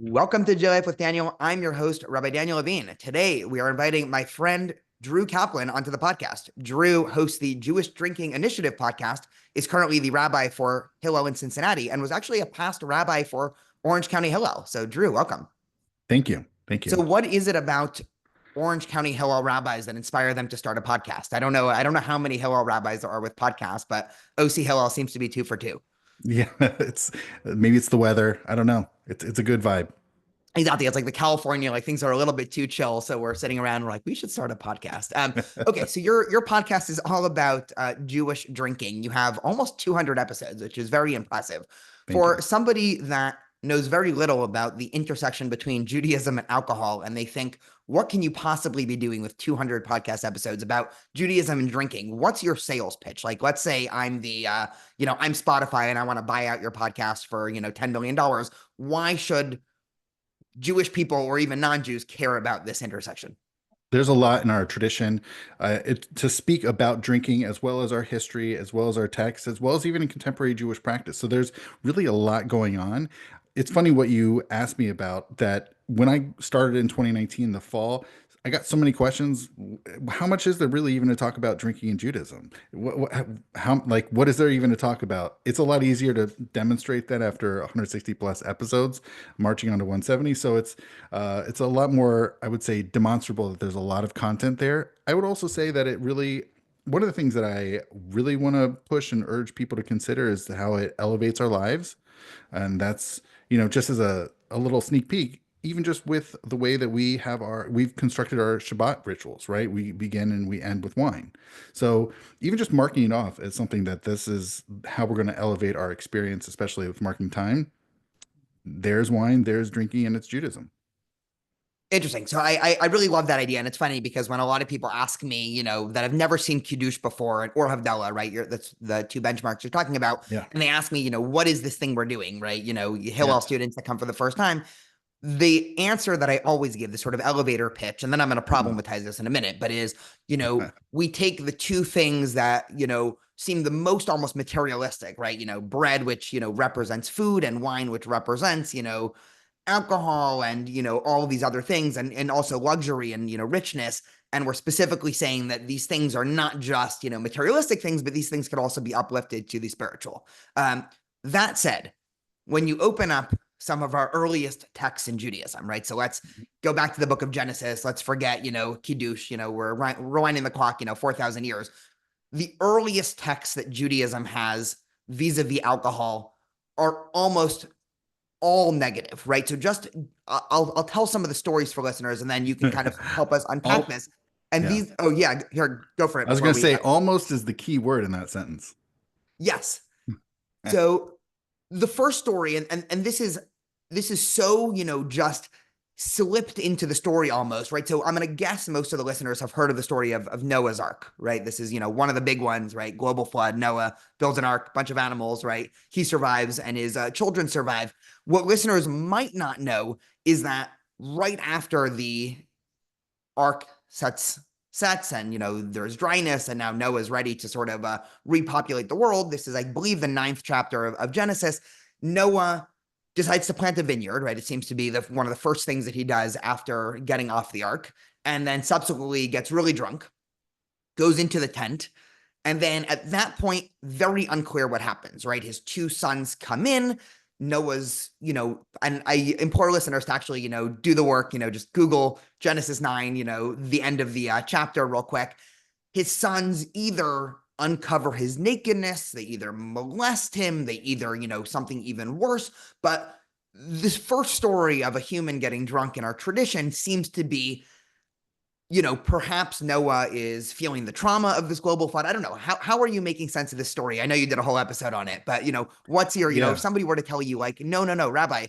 Welcome to J Life with Daniel. I'm your host, Rabbi Daniel Levine. Today, we are inviting my friend Drew Kaplan onto the podcast. Drew hosts the Jewish Drinking Initiative podcast, is currently the rabbi for Hillel in Cincinnati, and was actually a past rabbi for Orange County Hillel. So, Drew, welcome. Thank you. Thank So, you. what is it about Orange County Hillel rabbis that inspire them to start a podcast? I don't know. I don't know how many Hillel rabbis there are with podcasts, but OC Hillel seems to be 2 for 2. Yeah, it's maybe it's the weather. I don't know. It's a good vibe. Exactly. It's like the California, like things are a little bit too chill. So we're sitting around, we're like, we should start a podcast. Okay. So your podcast is all about Jewish drinking. You have almost 200 episodes, which is very impressive. Thank For you. somebody that knows very little about the intersection between Judaism and alcohol, and they think, what can you possibly be doing with 200 podcast episodes about Judaism and drinking? What's your sales pitch? Like, let's say I'm I'm Spotify and I want to buy out your podcast for, $10 million. Why should Jewish people or even non-Jews care about this intersection? There's a lot in our tradition to speak about drinking, as well as our history, as well as our texts, as well as even in contemporary Jewish practice. So there's really a lot going on. It's funny what you asked me about that. When I started in 2019, the fall, I got so many questions. How much is there really even to talk about drinking in Judaism? What is there even to talk about? It's a lot easier to demonstrate that after 160 plus episodes, marching on to 170. So it's a lot more, I would say, demonstrable that there's a lot of content there. I would also say that one of the things that I really want to push and urge people to consider is how it elevates our lives. And that's, just as a little sneak peek, even just with the way that we've constructed our Shabbat rituals, right? We begin and we end with wine. So even just marking it off as something that this is how we're going to elevate our experience, especially with marking time. There's wine, there's drinking, and it's Judaism. Interesting. So I really love that idea. And it's funny because when a lot of people ask me, that have never seen Kiddush before or Havdalah, right? That's the two benchmarks you're talking about. Yeah. And they ask me, what is this thing we're doing, right? Yeah. Hillel students that come for the first time. The answer that I always give, the sort of elevator pitch, and then I'm going to problematize this in a minute, but is, we take the two things that, seem the most almost materialistic, right? Bread, which, represents food, and wine, which represents, alcohol and, all of these other things, and also luxury and, richness. And we're specifically saying that these things are not just, materialistic things, but these things could also be uplifted to the spiritual. That said, when you open up some of our earliest texts in Judaism, right? So let's go back to the book of Genesis. Let's forget, Kiddush, we're rewinding the clock, 4,000 years. The earliest texts that Judaism has vis-a-vis alcohol are almost all negative, right? So just I'll tell some of the stories for listeners, and then you can kind of help us unpack All, this. And yeah. these, oh yeah, here, go for it. I was Before going to we, say almost is the key word in that sentence. yes. So the first story, and this is so, just slipped into the story almost, right? So I'm going to guess most of the listeners have heard of the story of Noah's Ark, right? This is, one of the big ones, right? Global flood. Noah builds an ark, bunch of animals, right? He survives and his children survive. What listeners might not know is that right after the ark sets and, there's dryness, and now Noah's ready to sort of repopulate the world. This is, I believe, the 9th chapter of Genesis. Noah decides to plant a vineyard, right? It seems to be one of the first things that he does after getting off the ark, and then subsequently gets really drunk, goes into the tent. And then at that point, very unclear what happens, right? His two sons come in. Noah's, and I implore listeners to actually, do the work, just Google Genesis 9, the end of the chapter real quick. His sons either uncover his nakedness, they either molest him, they either, something even worse. But this first story of a human getting drunk in our tradition seems to be, perhaps Noah is feeling the trauma of this global flood. I don't know. How are you making sense of this story? I know you did a whole episode on it, but, what's your, Yeah. if somebody were to tell you like, no, Rabbi,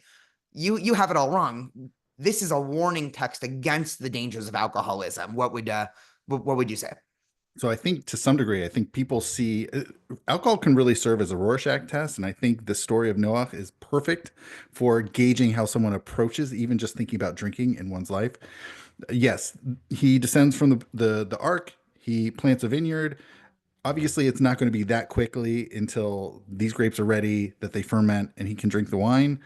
you have it all wrong. This is a warning text against the dangers of alcoholism. What would you say? So I think to some degree, I think people see alcohol can really serve as a Rorschach test. And I think the story of Noah is perfect for gauging how someone approaches even just thinking about drinking in one's life. Yes, he descends from the ark. He plants a vineyard. Obviously, it's not going to be that quickly until these grapes are ready that they ferment and he can drink the wine.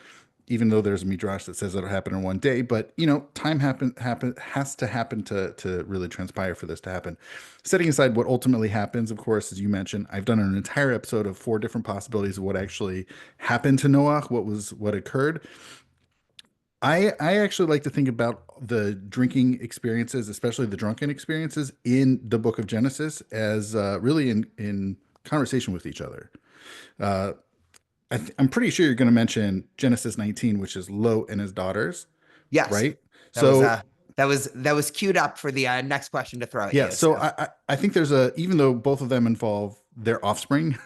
even though there's a midrash that says it'll happen in one day. But time has to happen to really transpire for this to happen. Setting aside what ultimately happens, of course, as you mentioned, I've done an entire episode of 4 different possibilities of what actually happened to Noah, what occurred. I actually like to think about the drinking experiences, especially the drunken experiences in the book of Genesis, as really in conversation with each other. Uh, I'm pretty sure you're going to mention Genesis 19, which is Lot and his daughters, Yes, right? that was So that was queued up for the next question to throw at yeah, you. so So I think there's even though both of them involve their offspring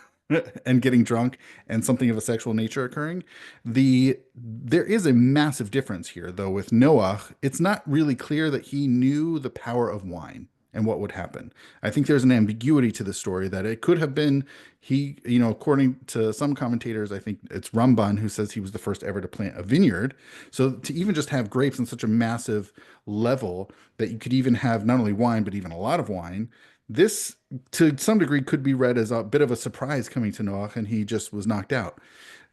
and getting drunk and something of a sexual nature occurring, there is a massive difference here though with Noah. It's not really clear that he knew the power of wine and what would happen. I think there's an ambiguity to the story that it could have been according to some commentators, I think it's Ramban who says he was the first ever to plant a vineyard. So to even just have grapes on such a massive level that you could even have not only wine, but even a lot of wine, this to some degree could be read as a bit of a surprise coming to Noah, and he just was knocked out.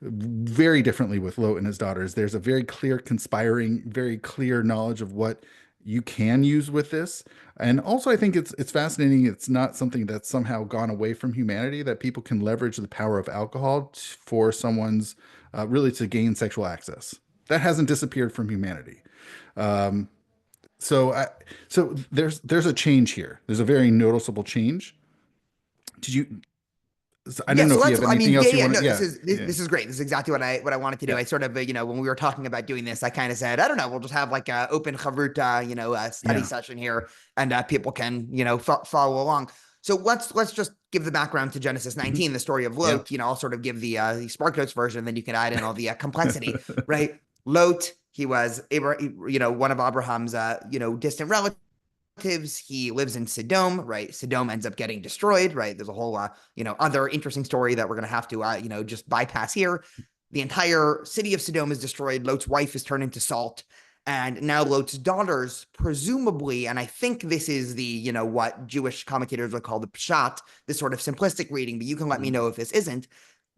Very differently with Lot and his daughters. There's a very clear conspiring, very clear knowledge of what you can use with this. And also I think it's fascinating. It's not something that's somehow gone away from humanity, that people can leverage the power of alcohol for someone's really to gain sexual access. That hasn't disappeared from humanity. Um, so I, so there's a change here. There's a very noticeable change. Did you? I yeah, don't know so if you let's. have I anything mean, else you want to. no, Yeah, yeah, this is great. This is exactly what I wanted to do. yeah. I sort of when we were talking about doing this, I kind of said, I don't know, we'll just have like a open chavruta, study Yeah. session here, and people can follow along. So let's just give the background to Genesis Hmm. 19, the story of Yeah. Lot. I'll sort of give the Spark Notes version, then you can add in all the complexity, right? Lot, he was one of Abraham's distant relatives. He lives in Sodom, right? Sodom ends up getting destroyed, right? There's a whole, other interesting story that we're going to have to, just bypass here. The entire city of Sodom is destroyed. Lot's wife is turned into salt. And now Lot's daughters, presumably, and I think this is the, what Jewish commentators would call the pshat, this sort of simplistic reading, but you can let me Mhm. know if this isn't.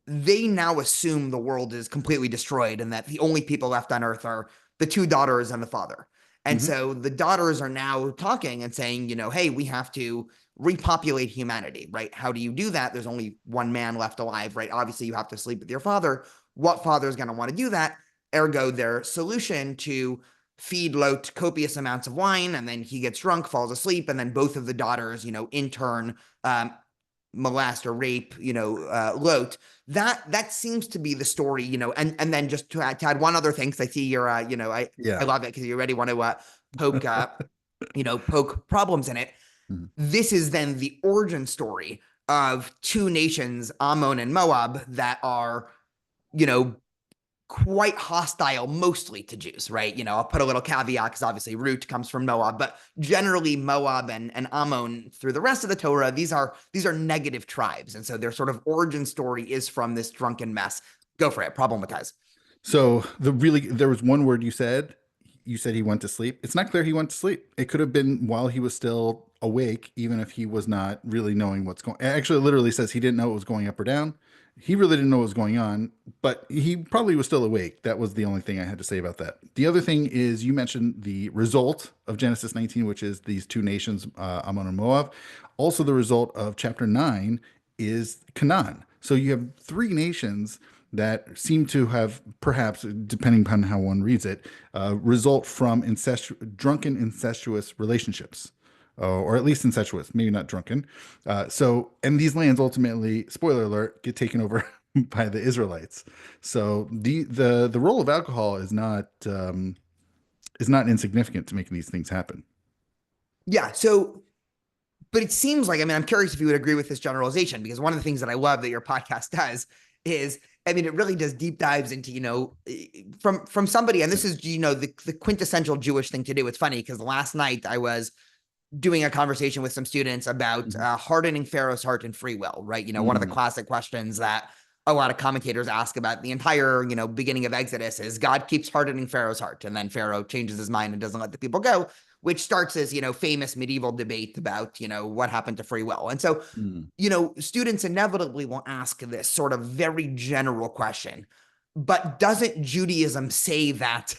They now assume the world is completely destroyed and that the only people left on earth are the 2 daughters and the father. And Mhm. so the daughters are now talking and saying, hey, we have to repopulate humanity, right? How do you do that? There's only one man left alive, right? Obviously, you have to sleep with your father. What father is going to want to do that? Ergo, their solution to feed Lot copious amounts of wine, and then he gets drunk, falls asleep, and then both of the daughters, in turn, molest or rape, Lot. That seems to be the story, and then just to add one other thing, because I see you're, I Yeah. love it because you already want to poke, poke problems in it. Mhm. This is then the origin story of 2 nations, Ammon and Moab, that are, you know, quite hostile mostly to Jews, right? I'll put a little caveat because obviously root comes from Moab, but generally Moab and Ammon through the rest of the Torah, these are negative tribes. And so their sort of origin story is from this drunken mess. Go for it. Problematize. So there was one word you said. You said he went to sleep. It's not clear he went to sleep. It could have been while he was still awake, even if he was not really knowing what's going. Actually, it literally says he didn't know it was going up or down. He really didn't know what was going on, but he probably was still awake. That was the only thing I had to say about that. The other thing is you mentioned the result of Genesis 19, which is these 2 nations, Ammon and Moab. Also, the result of chapter 9 is Canaan. So you have 3 nations that seem to have, perhaps, depending upon how one reads it, result from drunken incestuous relationships, or at least incestuous, maybe not drunken. And these lands ultimately, spoiler alert, get taken over by the Israelites. So the role of alcohol is not insignificant to making these things happen. Yeah. So, but it seems like, I mean, I'm curious if you would agree with this generalization, because one of the things that I love that your podcast does is, I mean, it really does deep dives into, from somebody, and Yeah. this is, the quintessential Jewish thing to do. It's funny because last night I was doing a conversation with some students about Mhm. hardening Pharaoh's heart and free will, right? One of the Mhm. classic questions that a lot of commentators ask about the entire, beginning of Exodus is God keeps hardening Pharaoh's heart, and then Pharaoh changes his mind and doesn't let the people go, which starts as, famous medieval debate about, what happened to free will. And so, Mhm. students inevitably will ask this sort of very general question. but doesn't Judaism say that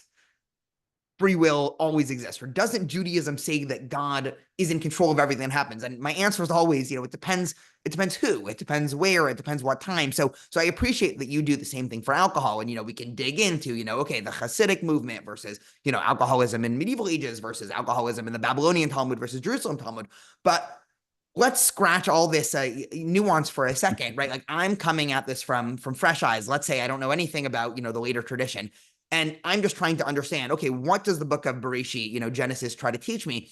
free will always exists? Or doesn't Judaism say that God is in control of everything that happens? And my answer is always, it depends. It depends who, it depends where, it depends what time. So I appreciate that you do the same thing for alcohol. And, we can dig into, okay, the Hasidic movement versus, alcoholism in medieval ages versus alcoholism in the Babylonian Talmud versus Jerusalem Talmud. But let's scratch all this nuance for a second, right? Like, I'm coming at this from fresh eyes. Let's say I don't know anything about, the later tradition. And I'm just trying to understand, okay, what does the book of Bereshit, Genesis, try to teach me?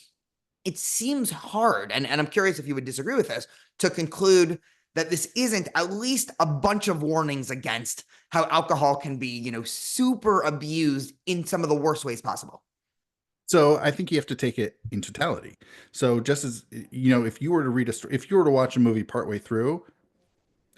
It seems hard, and I'm curious if you would disagree with this, to conclude that this isn't at least a bunch of warnings against how alcohol can be, super abused in some of the worst ways possible. So I think you have to take it in totality. So just as, if you were to read a story, if you were to watch a movie partway through,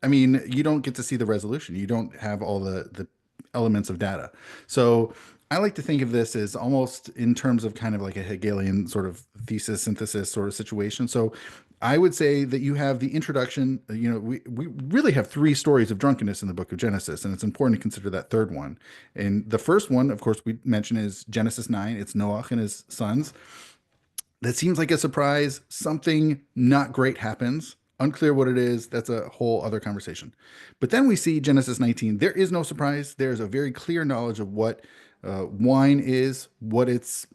I mean, you don't get to see the resolution. You don't have all the elements of data. So I like to think of this as almost in terms of kind of like a Hegelian sort of thesis synthesis sort of situation. So I would say that you have the introduction. We really have three stories of drunkenness in the book of Genesis, and it's important to consider that third one. And the first one, of course, we mentioned is Genesis 9. It's Noah and his sons. That seems like a surprise. Something not great happens. Unclear what it is. That's a whole other conversation. But then we see Genesis 19. There is no surprise. There's a very clear knowledge of what wine is, what its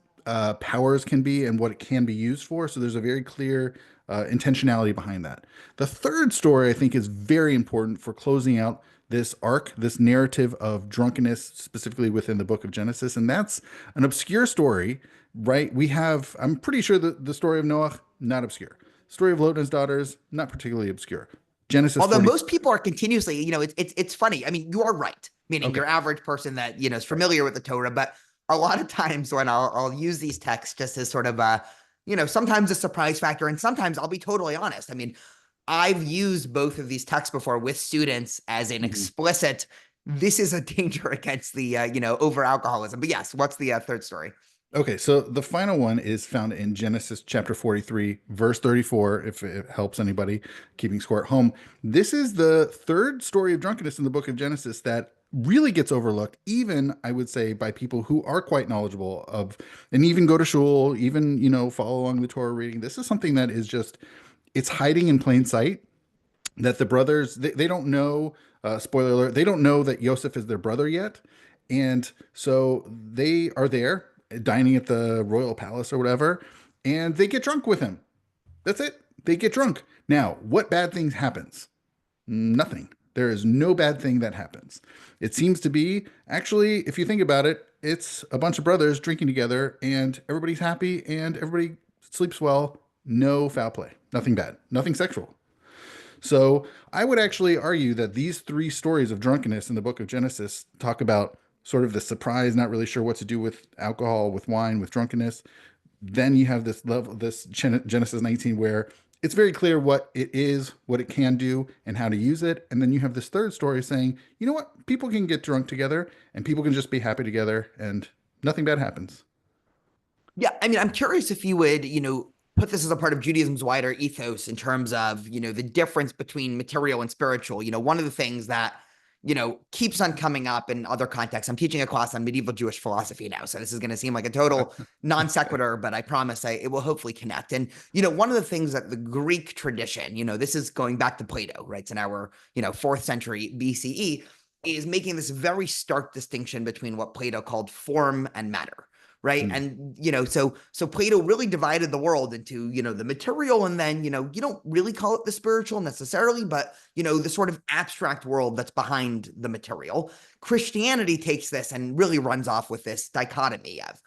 powers can be, and what it can be used for. So there's a very clear intentionality behind that. The third story, I think, is very important for closing out this arc, this narrative of drunkenness, specifically within the book of Genesis. And that's an obscure story, right? We have, I'm pretty sure that the story of Noah, not obscure. Story of Lot and his daughters, not particularly obscure. Genesis Although 40. most people are continuously, it's funny. I mean, you are right, meaning Okay. your average person that, is familiar with the Torah, but a lot of times when I'll use these texts just as sort of sometimes a surprise factor, and sometimes I'll be totally honest. I mean, I've used both of these texts before with students as an Mhm. explicit, this is a danger against the, over alcoholism. But yes, what's the third story? Okay, so the final one is found in Genesis chapter 43, verse 34, if it helps anybody keeping score at home. This is the third story of drunkenness in the book of Genesis that really gets overlooked, even I would say by people who are quite knowledgeable of, and even go to shul, even, follow along the Torah reading. This is something that is just, it's hiding in plain sight that the brothers, they don't know, spoiler alert, they don't know that Yosef is their brother yet. And so they are there dining at the royal palace or whatever, and they get drunk with him. That's it. They get drunk. Now, what bad things happens? Nothing. There is no bad thing that happens. It seems to be, actually, if you think about it, it's a bunch of brothers drinking together and everybody's happy and everybody sleeps well. No foul play. Nothing bad. Nothing sexual. So I would actually argue that these three stories of drunkenness in the book of Genesis talk about sort of the surprise, not really sure what to do with alcohol, with wine, with drunkenness. Then you have this level, this Genesis 19, where it's very clear what it is, what it can do, and how to use it. And then you have this third story saying, you know what, people can get drunk together and people can just be happy together and nothing bad happens. Yeah, I mean, I'm curious if you would, put this as a part of Judaism's wider ethos in terms of, the difference between material and spiritual. One of the things that, keeps on coming up in other contexts. I'm teaching a class on medieval Jewish philosophy now, so this is going to seem like a total non sequitur, but I promise it will hopefully connect. And, one of the things that the Greek tradition, this is going back to Plato, right? It's in our, 4th century BCE, is making this very stark distinction between what Plato called form and matter, right? Mm. And so Plato really divided the world into the material, and then you don't really call it the spiritual necessarily, but the sort of abstract world that's behind the material. Christianity takes this and really runs off with this dichotomy of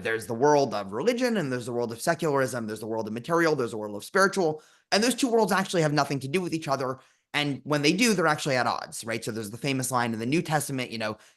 there's the world of religion and there's the world of secularism, there's the world of material, there's the world of spiritual, and those two worlds actually have nothing to do with each other. And when they do, they're actually at odds, right? So there's the famous line in the New Testament,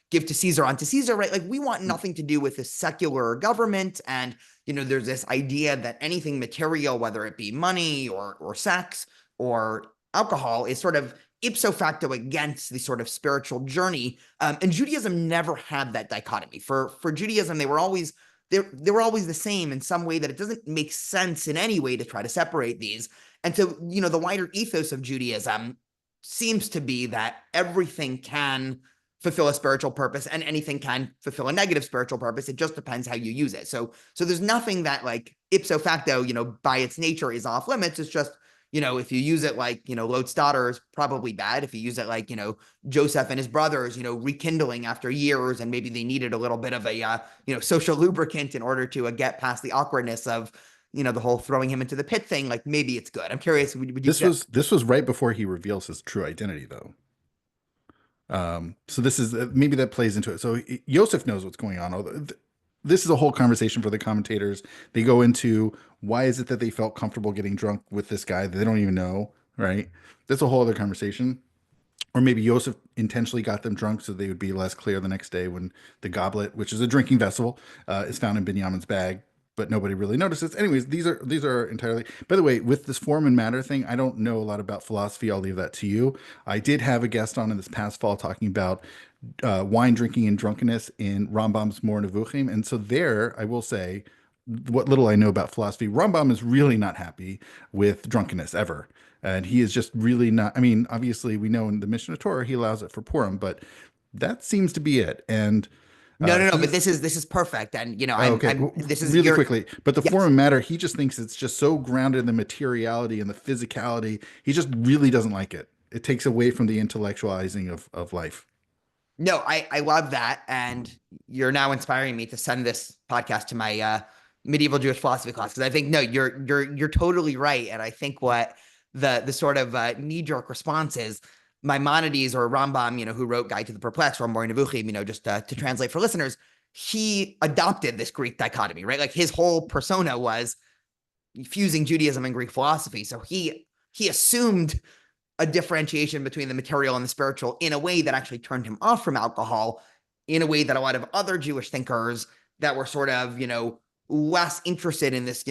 give to Caesar unto Caesar, right? Like, we want nothing to do with this secular government. And, there's this idea that anything material, whether it be money or sex or alcohol, is sort of ipso facto against the sort of spiritual journey. And Judaism never had that dichotomy. For Judaism, they were always the same in some way that it doesn't make sense in any way to try to separate these. And so, the wider ethos of Judaism seems to be that everything can fulfill a spiritual purpose, and anything can fulfill a negative spiritual purpose. It just depends how you use it. So there's nothing that like ipso facto, by its nature is off limits. It's just, if you use it like, Lot's daughter is probably bad. If you use it like, Joseph and his brothers, rekindling after years, and maybe they needed a little bit of a, social lubricant in order to get past the awkwardness of, the whole throwing him into the pit thing, like maybe it's good. I'm curious, would you say? This was right before he reveals his true identity, though. So this is maybe that plays into it. So Yosef knows what's going on. This is a whole conversation for the commentators. They go into why is it that they felt comfortable getting drunk with this guy that they don't even know, right? That's a whole other conversation. Or maybe Yosef intentionally got them drunk so they would be less clear the next day when the goblet, which is a drinking vessel, is found in Binyamin's bag, but nobody really notices. Anyways, these are entirely. By the way, with this form and matter thing, I don't know a lot about philosophy. I'll leave that to you. I did have a guest on in this past fall talking about wine drinking and drunkenness in Rambam's Mor Nevuchim, and so there, I will say, what little I know about philosophy, Rambam is really not happy with drunkenness ever. And he is just really not. I mean, obviously, we know in the Mishnah Torah he allows it for Purim, but that seems to be it. And No, no, no. But he, this is perfect, and okay, this is really your quickly, but the form yes. and matter, he just thinks it's just so grounded in the materiality and the physicality. He just really doesn't like it. It takes away from the intellectualizing of life. No, I love that, and you're now inspiring me to send this podcast to my medieval Jewish philosophy class, because I think no, you're totally right, and I think what the sort of knee jerk response is, Maimonides or Rambam, who wrote Guide to the Perplexed or Mor Nevuchim, just to translate for listeners, he adopted this Greek dichotomy, right? Like his whole persona was fusing Judaism and Greek philosophy, so he assumed a differentiation between the material and the spiritual in a way that actually turned him off from alcohol, in a way that a lot of other Jewish thinkers that were sort of, less interested in this,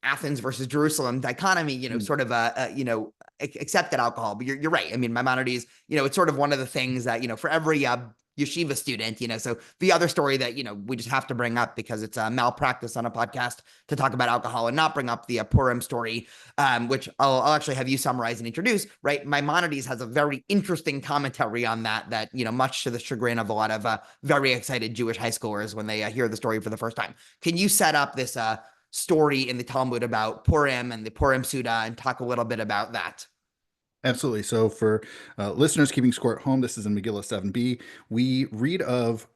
Athens versus Jerusalem dichotomy, sort of, accepted alcohol. But you're right. I mean, Maimonides, it's sort of one of the things that, for every yeshiva student, so the other story that, we just have to bring up because it's a malpractice on a podcast to talk about alcohol and not bring up the Purim story, which I'll actually have you summarize and introduce, right? Maimonides has a very interesting commentary on that, much to the chagrin of a lot of very excited Jewish high schoolers when they hear the story for the first time. Can you set up this story in the Talmud about Purim and the Purim Suda and talk a little bit about that? Absolutely. So, for listeners keeping score at home, this is in Megillah 7b. We read of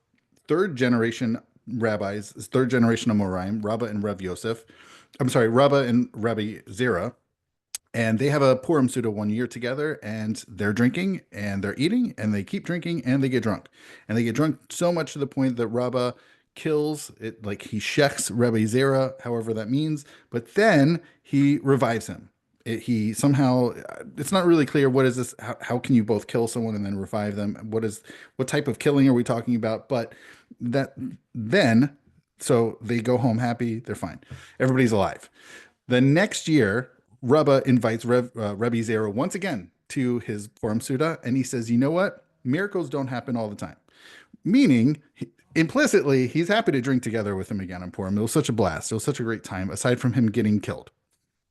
third generation rabbis, third generation Amoraim, Rabbah and Rev Yosef. I'm sorry, Rabbah and Rabbi Zera. And they have a Purim Suda 1 year together, and they're drinking and they're eating and they keep drinking and they get drunk. And they get drunk so much to the point that Rabbah kills it, like he shechs Rabbi Zera, however that means, but then he revives him. He somehow, it's not really clear what is this, how can you both kill someone and then revive them? What type of killing are we talking about? But that then, so they go home happy, they're fine. Everybody's alive. The next year, Rabba invites Rebbe Zera once again to his Purim Suda, and he says, you know what? Miracles don't happen all the time. Meaning, implicitly, he's happy to drink together with him again on Purim. It was such a blast. It was such a great time, aside from him getting killed.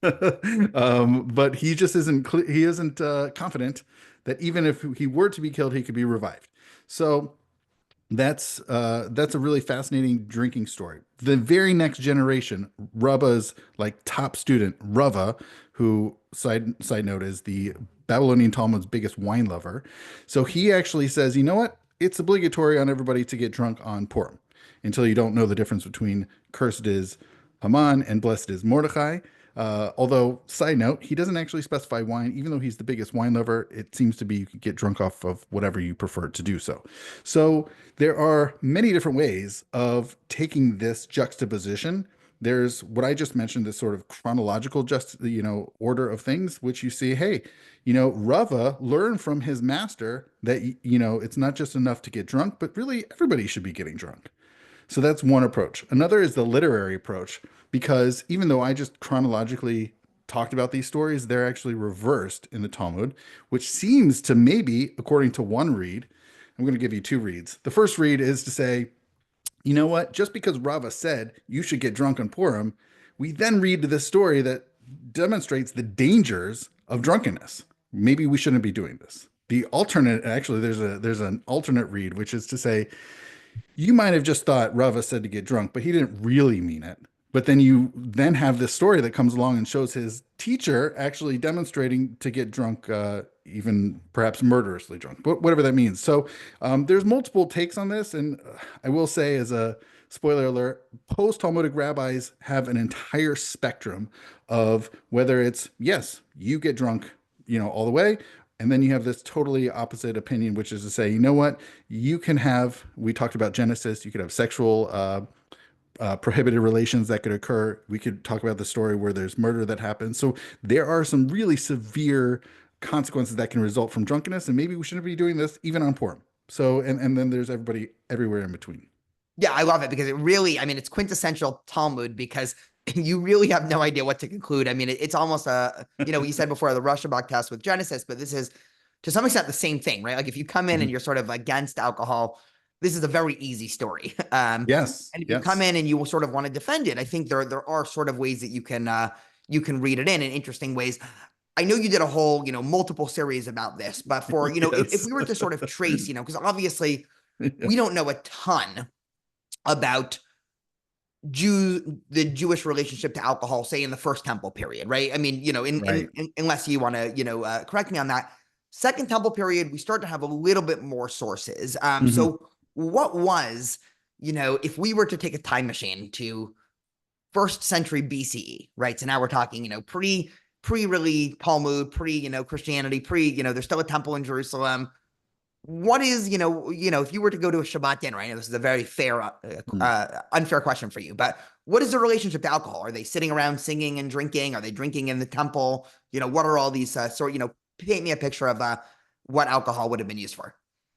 But he just isn't confident that even if he were to be killed, he could be revived. So that's a really fascinating drinking story. The very next generation, Rava's like top student, Rava, who side note is the Babylonian Talmud's biggest wine lover. So he actually says, you know what? It's obligatory on everybody to get drunk on Purim until you don't know the difference between cursed is Haman and blessed is Mordechai. Although, side note, he doesn't actually specify wine, even though he's the biggest wine lover. It seems to be you can get drunk off of whatever you prefer to do so. So there are many different ways of taking this juxtaposition. There's what I just mentioned, this sort of chronological order of things, which you see, hey, Rava learned from his master that, it's not just enough to get drunk, but really everybody should be getting drunk. So that's one approach. Another is the literary approach, because even though I just chronologically talked about these stories, they're actually reversed in the Talmud, which seems to maybe, according to one read, I'm going to give you two reads. The first read is to say, you know what? Just because Rava said you should get drunk on Purim, we then read this story that demonstrates the dangers of drunkenness. Maybe we shouldn't be doing this. The alternate, actually, there's an alternate read, which is to say you might have just thought Rava said to get drunk, but he didn't really mean it. But then you then have this story that comes along and shows his teacher actually demonstrating to get drunk, even perhaps murderously drunk, but whatever that means. So there's multiple takes on this, and I will say, as a spoiler alert, post-Talmudic rabbis have an entire spectrum of whether it's yes, you get drunk, all the way, and then you have this totally opposite opinion, which is to say, you know what? You can have, we talked about Genesis, you could have sexual prohibited relations that could occur. We could talk about the story where there's murder that happens. So there are some really severe consequences that can result from drunkenness, and maybe we shouldn't be doing this even on Purim. So, and then there's everybody everywhere in between. Yeah, I love it because it really, I mean, it's quintessential Talmud because you really have no idea what to conclude. I mean, it's almost you said before the Rashbach test with Genesis, but this is to some extent the same thing, right? Like if you come in and Mhm. you're sort of against alcohol, this is a very easy story. Yes, And if you come yes. in and you will sort of want to defend it, I think there are sort of ways that you can read it in interesting ways. I know you did a whole, multiple series about this, but for, if Yes. we were to sort of trace, because obviously Yeah. we don't know a ton about the Jewish relationship to alcohol, say in the first temple period, right? I mean, Right. unless you want to, correct me on that. Second temple period, we start to have a little bit more sources. Mhm. So what was, if we were to take a time machine to first century BCE, right? So now we're talking, pre really Talmud, pre, Christianity, pre, there's still a temple in Jerusalem. What is, if you were to go to a Shabbat dinner, I know this is a very fair, Mm. unfair question for you, but what is the relationship to alcohol? Are they sitting around singing and drinking? Are they drinking in the temple? What are all these paint me a picture of what alcohol would have been used for.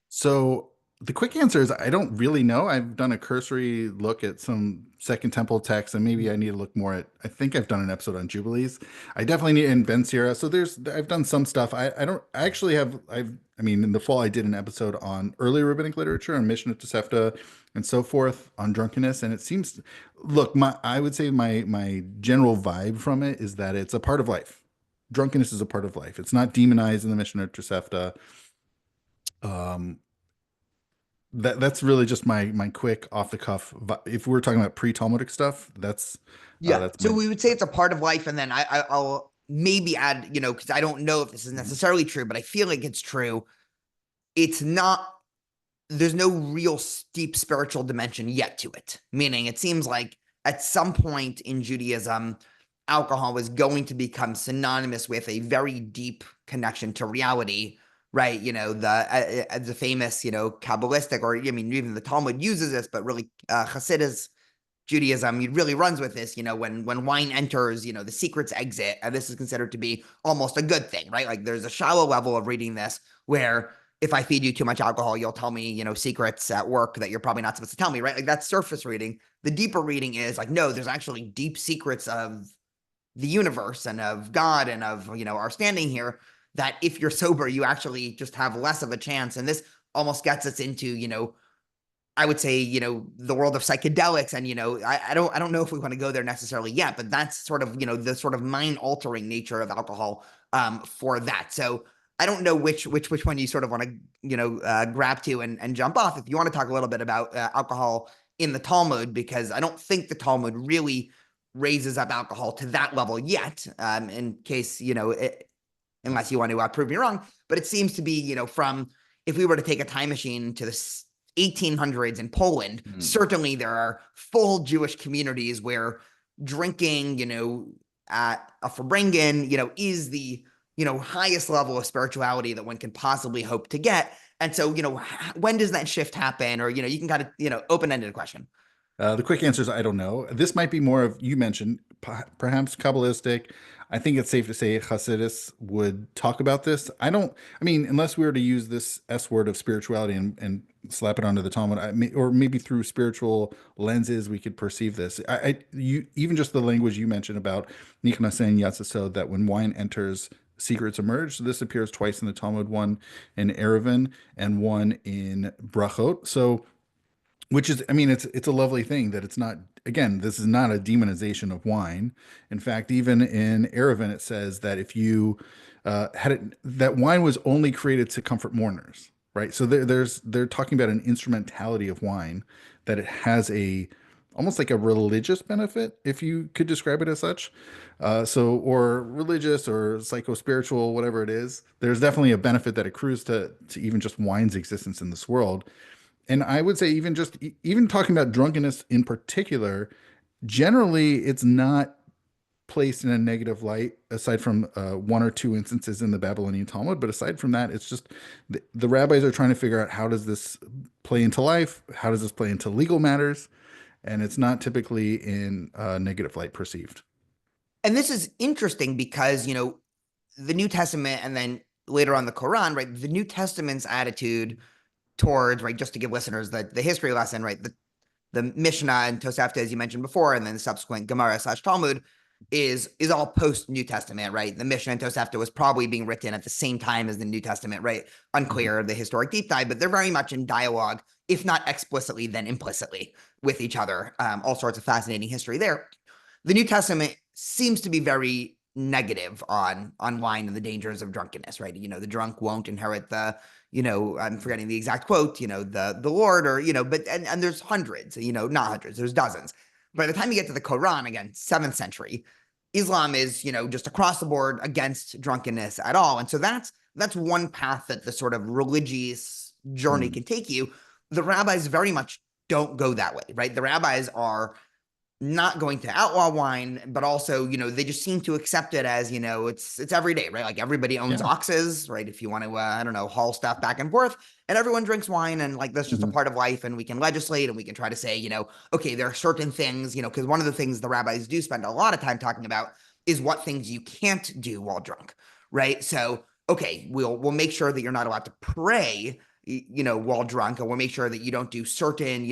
So the quick answer is I don't really know. I've done a cursory look at some Second Temple texts, and maybe I need to look more at. I think I've done an episode on Jubilees. I definitely need in Ben Sira. So I've done some stuff. I don't I actually have I mean in the fall I did an episode on early rabbinic literature on Mishnah Tosefta and so forth on drunkenness, and it seems look my I would say my general vibe from it is that it's a part of life. Drunkenness is a part of life. It's not demonized in the Mishnah Tosefta. Um, that's really just my quick off the cuff. If we're talking about pre-Talmudic stuff, Yeah. that's So my we would say it's a part of life. And then I'll maybe add, because I don't know if this is Mhm. necessarily true, but I feel like it's true. It's not, there's no real steep spiritual dimension yet to it. Meaning it seems like at some point in Judaism, alcohol was going to become synonymous with a very deep connection to reality, right? The famous, Kabbalistic, or I mean, even the Talmud uses this, but really Hasidus Judaism really runs with this, when wine enters, the secrets exit, and this is considered to be almost a good thing, right? Like there's a shallow level of reading this where if I feed you too much alcohol, you'll tell me, secrets at work that you're probably not supposed to tell me, right? Like that's surface reading. The deeper reading is like, no, there's actually deep secrets of the universe and of God and of, our standing here that if you're sober, you actually just have less of a chance. And this almost gets us into, I would say, the world of psychedelics. And, I don't know if we want to go there necessarily yet, but that's sort of, the sort of mind altering nature of alcohol for that. So I don't know which one you sort of want to, grab to and jump off. If you want to talk a little bit about alcohol in the Talmud, because I don't think the Talmud really raises up alcohol to that level yet, in case, unless you want to prove me wrong, but it seems to be, from if we were to take a time machine to the 1800s in Poland, Mm. certainly there are full Jewish communities where drinking, at a Farbrengen, is the, highest level of spirituality that one can possibly hope to get. And so, when does that shift happen? Or, you can kind of, open-ended question. The quick answer is I don't know. This might be more of you mentioned perhaps Kabbalistic. I think it's safe to say Hasidus would talk about this. I don't. I mean, unless we were to use this S word of spirituality and slap it onto the Talmud, or maybe through spiritual lenses, we could perceive this. You even just the language you mentioned about Nichnasen and Yatzisod, that when wine enters, secrets emerge. So this appears twice in the Talmud, one in Eruvin and one in Brachot. So Which is, I mean, it's a lovely thing that it's not, again, this is not a demonization of wine. In fact, even in Erevin, it says that if you had it, that wine was only created to comfort mourners, right? So they're talking about an instrumentality of wine, that it has a almost like a religious benefit, if you could describe it as such. Or religious or psycho-spiritual, whatever it is, there's definitely a benefit that accrues to even just wine's existence in this world. And I would say even just even talking about drunkenness in particular, generally it's not placed in a negative light aside from one or two instances in the Babylonian Talmud. But aside from that, it's just the rabbis are trying to figure out, how does this play into life? How does this play into legal matters? And it's not typically in a negative light perceived. And this is interesting because, the New Testament and then later on the Quran, right? The New Testament's attitude towards, right, just to give listeners the history lesson, right? The Mishnah and Tosafta, as you mentioned before, and then the subsequent Gemara / Talmud is all post New Testament, right? The Mishnah and Tosafta was probably being written at the same time as the New Testament, right? Mhm. Unclear the historic deep dive, but they're very much in dialogue, if not explicitly, then implicitly with each other. All sorts of fascinating history there. The New Testament seems to be very negative on wine and the dangers of drunkenness, right? The drunk won't inherit I'm forgetting the exact quote, the Lord, or, but, and there's hundreds, not hundreds, there's dozens. By the time you get to the Quran, again, 7th century, Islam is, just across the board against drunkenness at all. And so that's one path that the sort of religious journey Mm. can take you. The rabbis very much don't go that way, right? The rabbis are not going to outlaw wine, but also, they just seem to accept it as, it's every day, right? Like everybody owns Yeah. oxes, right? If you want to, I don't know, haul stuff back and forth, and everyone drinks wine, and like that's just a Mhm. part of life, and we can legislate and we can try to say, okay, there are certain things, because one of the things the rabbis do spend a lot of time talking about is what things you can't do while drunk, right? So, okay, we'll make sure that you're not allowed to pray, while drunk, and we'll make sure that you don't do certain,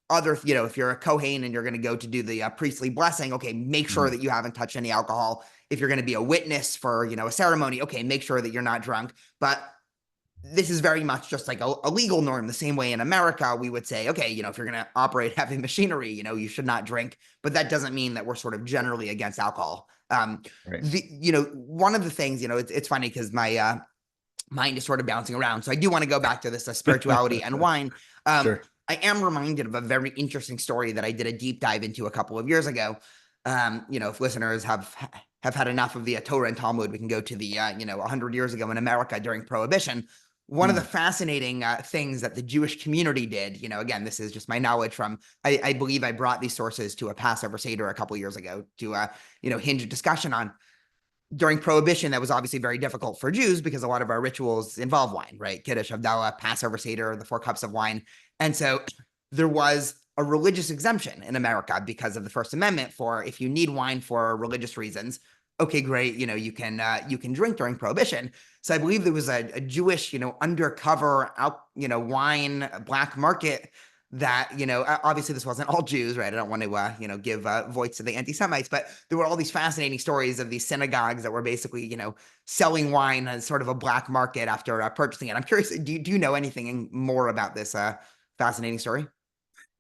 other, if you're a Kohen and you're going to go to do the priestly blessing, okay, make sure Mhm. that you haven't touched any alcohol. If you're going to be a witness for, a ceremony, okay, make sure that you're not drunk. But this is very much just like a legal norm. The same way in America, we would say, okay, if you're going to operate heavy machinery, you should not drink. But that doesn't mean that we're sort of generally against alcohol. Right. One of the things, it's funny because my mind is sort of bouncing around. So I do want to go back to this spirituality and wine. Sure. I am reminded of a very interesting story that I did a deep dive into a couple of years ago. If listeners have had enough of the Torah and Talmud, we can go to the 100 years ago in America during Prohibition. One of the Mm. fascinating things that the Jewish community did, again, this is just my knowledge from, I believe I brought these sources to a Passover Seder a couple years ago to, hinge a discussion on. During Prohibition, that was obviously very difficult for Jews because a lot of our rituals involve wine, right? Kiddush, Havdalah, Passover Seder, the 4 cups of wine. And so there was a religious exemption in America because of the First Amendment for if you need wine for religious reasons. Okay, great. You can drink during Prohibition. So I believe there was a Jewish, undercover out, wine black market that, obviously this wasn't all Jews, right? I don't want to, give voice to the anti-Semites, but there were all these fascinating stories of these synagogues that were basically, selling wine as sort of a black market after purchasing it. I'm curious, do you know anything more about this fascinating story?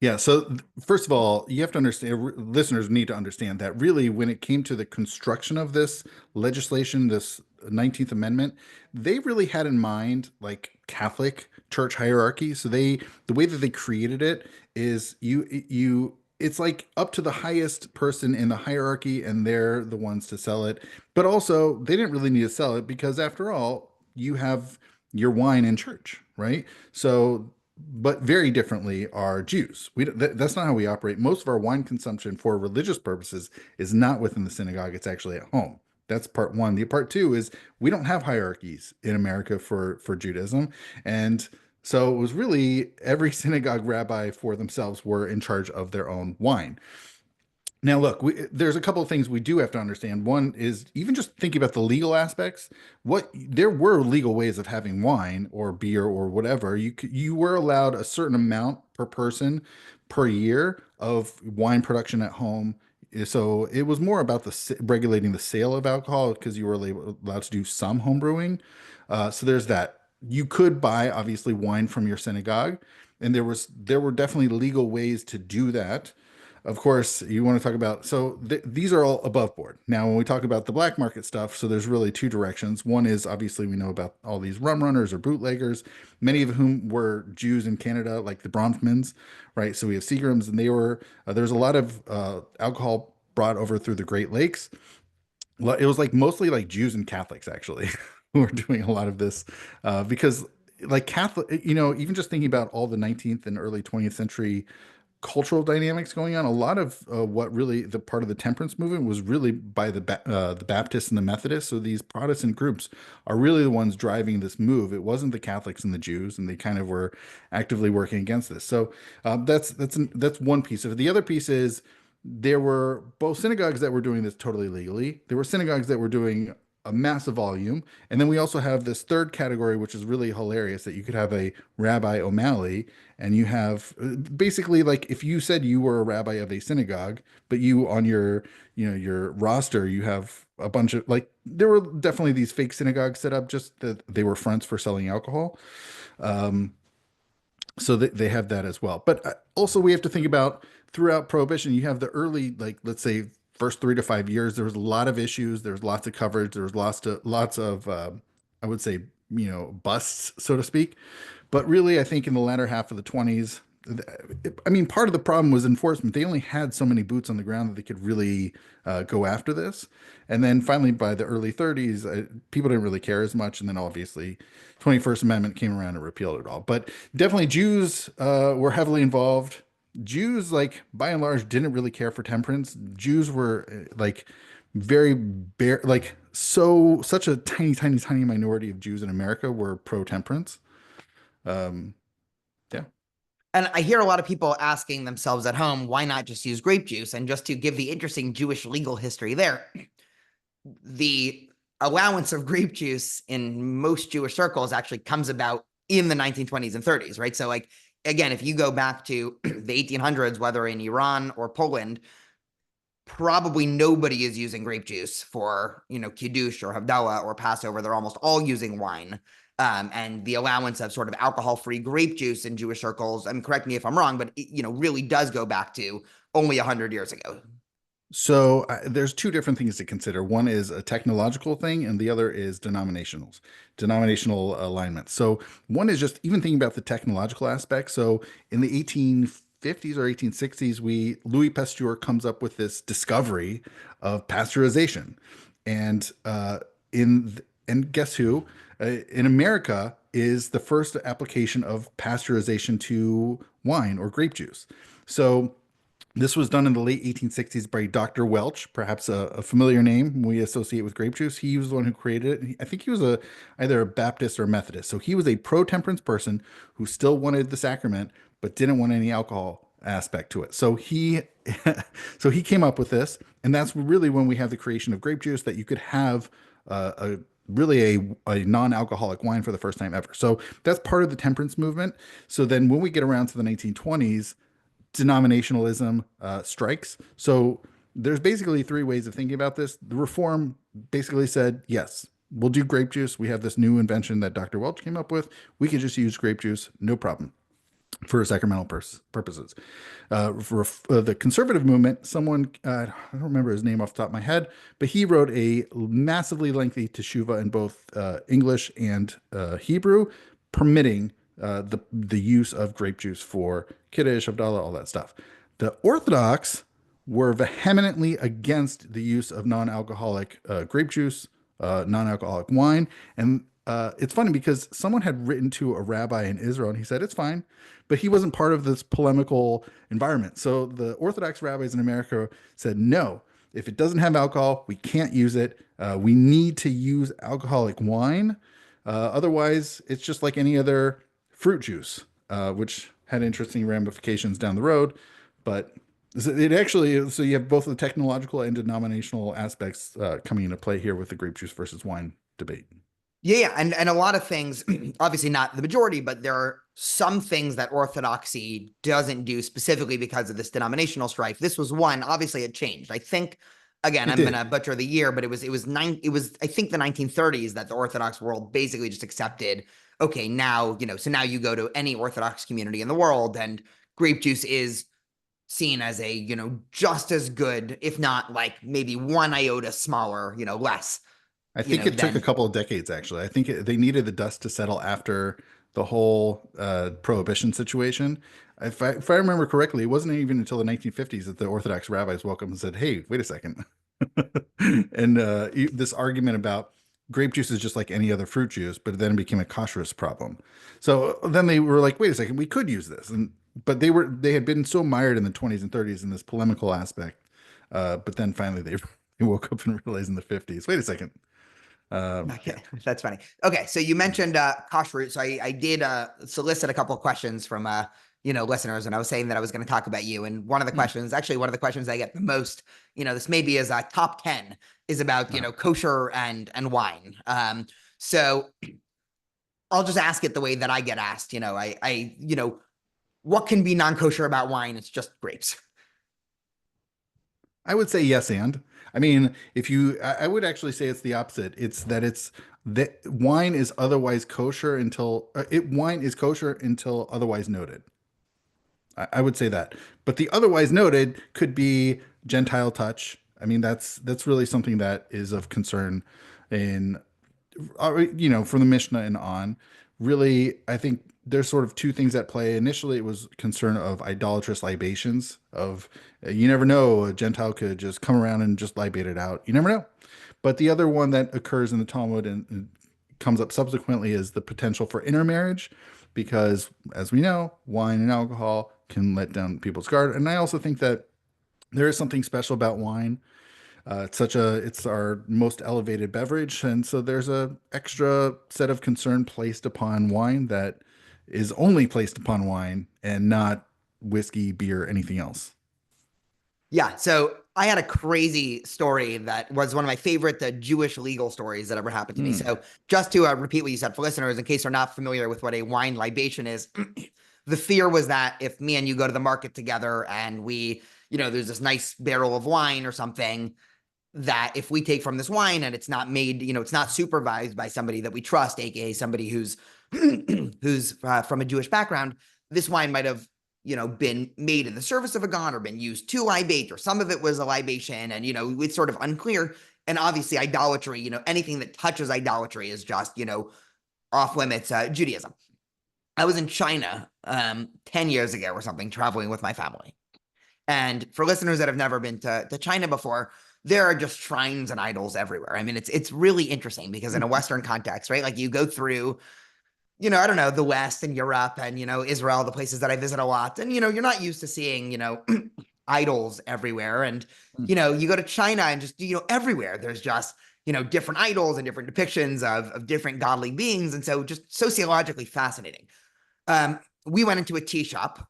Yeah, so first of all, you have to understand, listeners need to understand that really when it came to the construction of this legislation, this 19th Amendment, they really had in mind like Catholic church hierarchy. So the way that they created it is it's like up to the highest person in the hierarchy and they're the ones to sell it. But also, they didn't really need to sell it because after all, you have your wine in church, right? So but very differently are Jews. That's not how we operate. Most of our wine consumption for religious purposes is not within the synagogue, it's actually at home. That's part one. The part two is we don't have hierarchies in America for Judaism. And so it was really every synagogue rabbi for themselves were in charge of their own wine. Now, look, there's a couple of things we do have to understand. One is even just thinking about the legal aspects. What there were legal ways of having wine or beer or whatever. You were allowed a certain amount per person per year of wine production at home. So it was more about regulating the sale of alcohol because you were allowed to do some home brewing. So there's that. You could buy obviously wine from your synagogue. and there were definitely legal ways to do that. Of course, you want to talk about, so these are all above board. Now, when we talk about the black market stuff, so there's really two directions. One is obviously we know about all these rum runners or bootleggers, many of whom were Jews in Canada, like the Bronfmans, right? So we have Seagrams, and there's a lot of alcohol brought over through the Great Lakes. It was like mostly like Jews and Catholics actually who were doing a lot of this, because like Catholic, even just thinking about all the 19th and early 20th century cultural dynamics going on. A lot of what really the part of the temperance movement was really by the Baptists and the Methodists. So these Protestant groups are really the ones driving this move. It wasn't the Catholics and the Jews, and they kind of were actively working against this. So that's one piece of it. The other piece is there were both synagogues that were doing this totally legally. There were synagogues that were doing a massive volume. And then we also have this third category, which is really hilarious, that you could have a Rabbi O'Malley, and you have basically like if you said you were a rabbi of a synagogue, but you on your roster, you have a bunch of like there were definitely these fake synagogues set up just that they were fronts for selling alcohol. Um, so they have that as well. But also we have to think about throughout Prohibition, you have the early, like let's say first 3 to 5 years, there was a lot of issues. There was lots of coverage. There was lots of I would say busts, so to speak. But really, I think in the latter half of the 20s, I mean, part of the problem was enforcement. They only had so many boots on the ground that they could really go after this. And then finally, by the early 30s, people didn't really care as much. And then obviously, 21st Amendment came around and repealed it all. But definitely, Jews were heavily involved. Jews, like by and large, didn't really care for temperance. Jews were like very bare, like such a tiny, tiny, tiny minority of Jews in America were pro temperance. Um, yeah. And I hear a lot of people asking themselves at home, why not just use grape juice? And just to give the interesting Jewish legal history there, the allowance of grape juice in most Jewish circles actually comes about in the 1920s and 30s, right? So, like, again, if you go back to the 1800s, whether in Iran or Poland, probably nobody is using grape juice for, Kiddush or Havdalah or Passover. They're almost all using wine. And the allowance of sort of alcohol-free grape juice in Jewish circles, I mean, correct me if I'm wrong, but it, really does go back to only 100 years ago. So there's two different things to consider. One is a technological thing, and the other is denominational alignment. So one is just even thinking about the technological aspect. So in the 1850s or 1860s, Louis Pasteur comes up with this discovery of pasteurization, and and guess who? In America is the first application of pasteurization to wine or grape juice. So this was done in the late 1860s by Dr. Welch, perhaps a familiar name we associate with grape juice. He was the one who created it. I think he was either a Baptist or a Methodist. So he was a pro-temperance person who still wanted the sacrament, but didn't want any alcohol aspect to it. So he so he came up with this, and that's really when we have the creation of grape juice, that you could have a really a non-alcoholic wine for the first time ever. So that's part of the temperance movement. So then when we get around to the 1920s, denominationalism strikes. So there's basically three ways of thinking about this. The reform basically said, yes, we'll do grape juice. We have this new invention that Dr. Welch came up with. We can just use grape juice, no problem, for sacramental purposes. For the conservative movement, someone, I don't remember his name off the top of my head, but he wrote a massively lengthy teshuva in both English and Hebrew, permitting the use of grape juice for Kiddush, Havdalah, all that stuff. The Orthodox were vehemently against the use of non-alcoholic grape juice, non-alcoholic wine, and it's funny because someone had written to a rabbi in Israel and he said it's fine, but he wasn't part of this polemical environment. So the Orthodox rabbis in America said no. If it doesn't have alcohol, we can't use it. We need to use alcoholic wine. Otherwise, it's just like any other fruit juice, which had interesting ramifications down the road. But it actually, so you have both the technological and denominational aspects coming into play here with the grape juice versus wine debate. Yeah, and a lot of things, obviously not the majority, but there are some things that Orthodoxy doesn't do specifically because of this denominational strife. This was one. Obviously, it changed. I think, again, It I'm did. gonna butcher the year, but it was I think the 1930s that the Orthodox world basically just accepted okay, now, so now you go to any Orthodox community in the world and grape juice is seen as a, just as good, if not like maybe one iota smaller, less, I think it took a than, couple of decades, actually. I think they needed the dust to settle after the whole prohibition situation. If I remember correctly, it wasn't even until the 1950s that the Orthodox rabbis woke up and said, "Hey, wait a second." And this argument about grape juice is just like any other fruit juice, but then it became a kashrus problem. So then they were like, "Wait a second, we could use this." And but they had been so mired in the 20s and 30s in this polemical aspect, but then finally they woke up and realized in the 50s, wait a second. Yeah. okay, that's funny. Okay, so you mentioned kashrut. So I did solicit a couple of questions from listeners, and I was saying that I was going to talk about you. And one of the Hmm. questions, actually, one of the questions I get the most, this maybe is a top 10, is about Uh, kosher and wine. So I'll just ask it the way that I get asked. What can be non-kosher about wine? It's just grapes. I would say yes, and I mean, if you, I would actually say it's the opposite. It's that wine is otherwise kosher until wine is kosher until otherwise noted. I would say that, but the otherwise noted could be Gentile touch. I mean, that's really something that is of concern in from the Mishnah and on. Really, I think there's sort of two things at play. Initially, it was concern of idolatrous libations. Of you never know, a Gentile could just come around and just libate it out. You never know. But the other one that occurs in the Talmud and comes up subsequently is the potential for intermarriage, because as we know, wine and alcohol can let down people's guard. And I also think that there is something special about wine. It's our most elevated beverage, and so there's a extra set of concern placed upon wine that is only placed upon wine and not whiskey, beer, anything else. Yeah. So I had a crazy story that was one of my favorite Jewish legal stories that ever happened to me. Hmm. So just to repeat what you said for listeners, in case they're not familiar with what a wine libation is, the fear was that if me and you go to the market together and we, there's this nice barrel of wine or something, that if we take from this wine and it's not made, it's not supervised by somebody that we trust, aka somebody who's who's from a Jewish background, this wine might have been made in the service of a god or been used to libate, or some of it was a libation, and it's sort of unclear. And obviously, idolatry, anything that touches idolatry is just off limits. Judaism. I was in China 10 years ago or something, traveling with my family. And for listeners that have never been to China before, there are just shrines and idols everywhere. I mean, it's really interesting because in a Western context, right? Like you go through, I don't know, the West and Europe and, Israel, the places that I visit a lot. And, you're not used to seeing, idols everywhere. And, you go to China and just, everywhere there's just, different idols and different depictions of different godly beings. And so just sociologically fascinating. We went into a tea shop,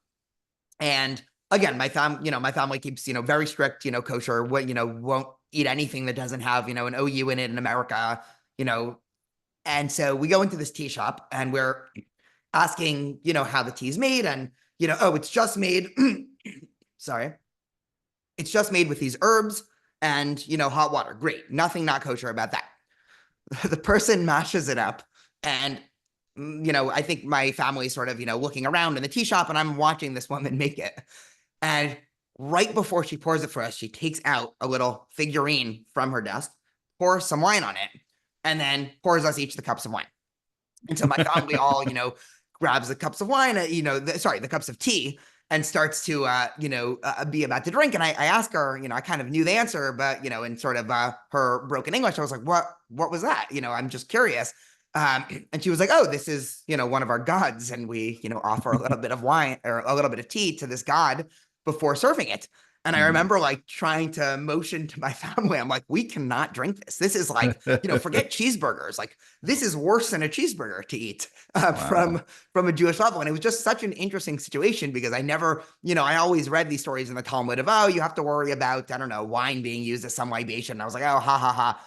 and again, my family keeps, very strict, kosher, won't eat anything that doesn't have, an OU in it in America, you know. And so we go into this tea shop and we're asking, how the tea's made. And, oh, it's just made, sorry, it's just made with these herbs and, hot water. Great. Nothing not kosher about that. The person mashes it up, and I think my family's sort of, looking around in the tea shop, and I'm watching this woman make it. And right before she pours it for us, she takes out a little figurine from her desk, pours some wine on it, and then pours us each the cups of wine. And so my family all, grabs the cups of wine, the cups of tea, and starts to, be about to drink. And I ask her, I kind of knew the answer, but, in sort of her broken English, I was like, what was that? I'm just curious. And she was like, oh, this is, one of our gods. And we, offer a little bit of wine or a little bit of tea to this god before serving it. And I Mm. remember like trying to motion to my family. I'm like, we cannot drink this. This is like, forget cheeseburgers. Like this is worse than a cheeseburger to eat Wow. from a Jewish level. And it was just such an interesting situation because I never, I always read these stories in the Talmud of, oh, you have to worry about, I don't know, wine being used as some libation. And I was like, oh, ha, ha, ha.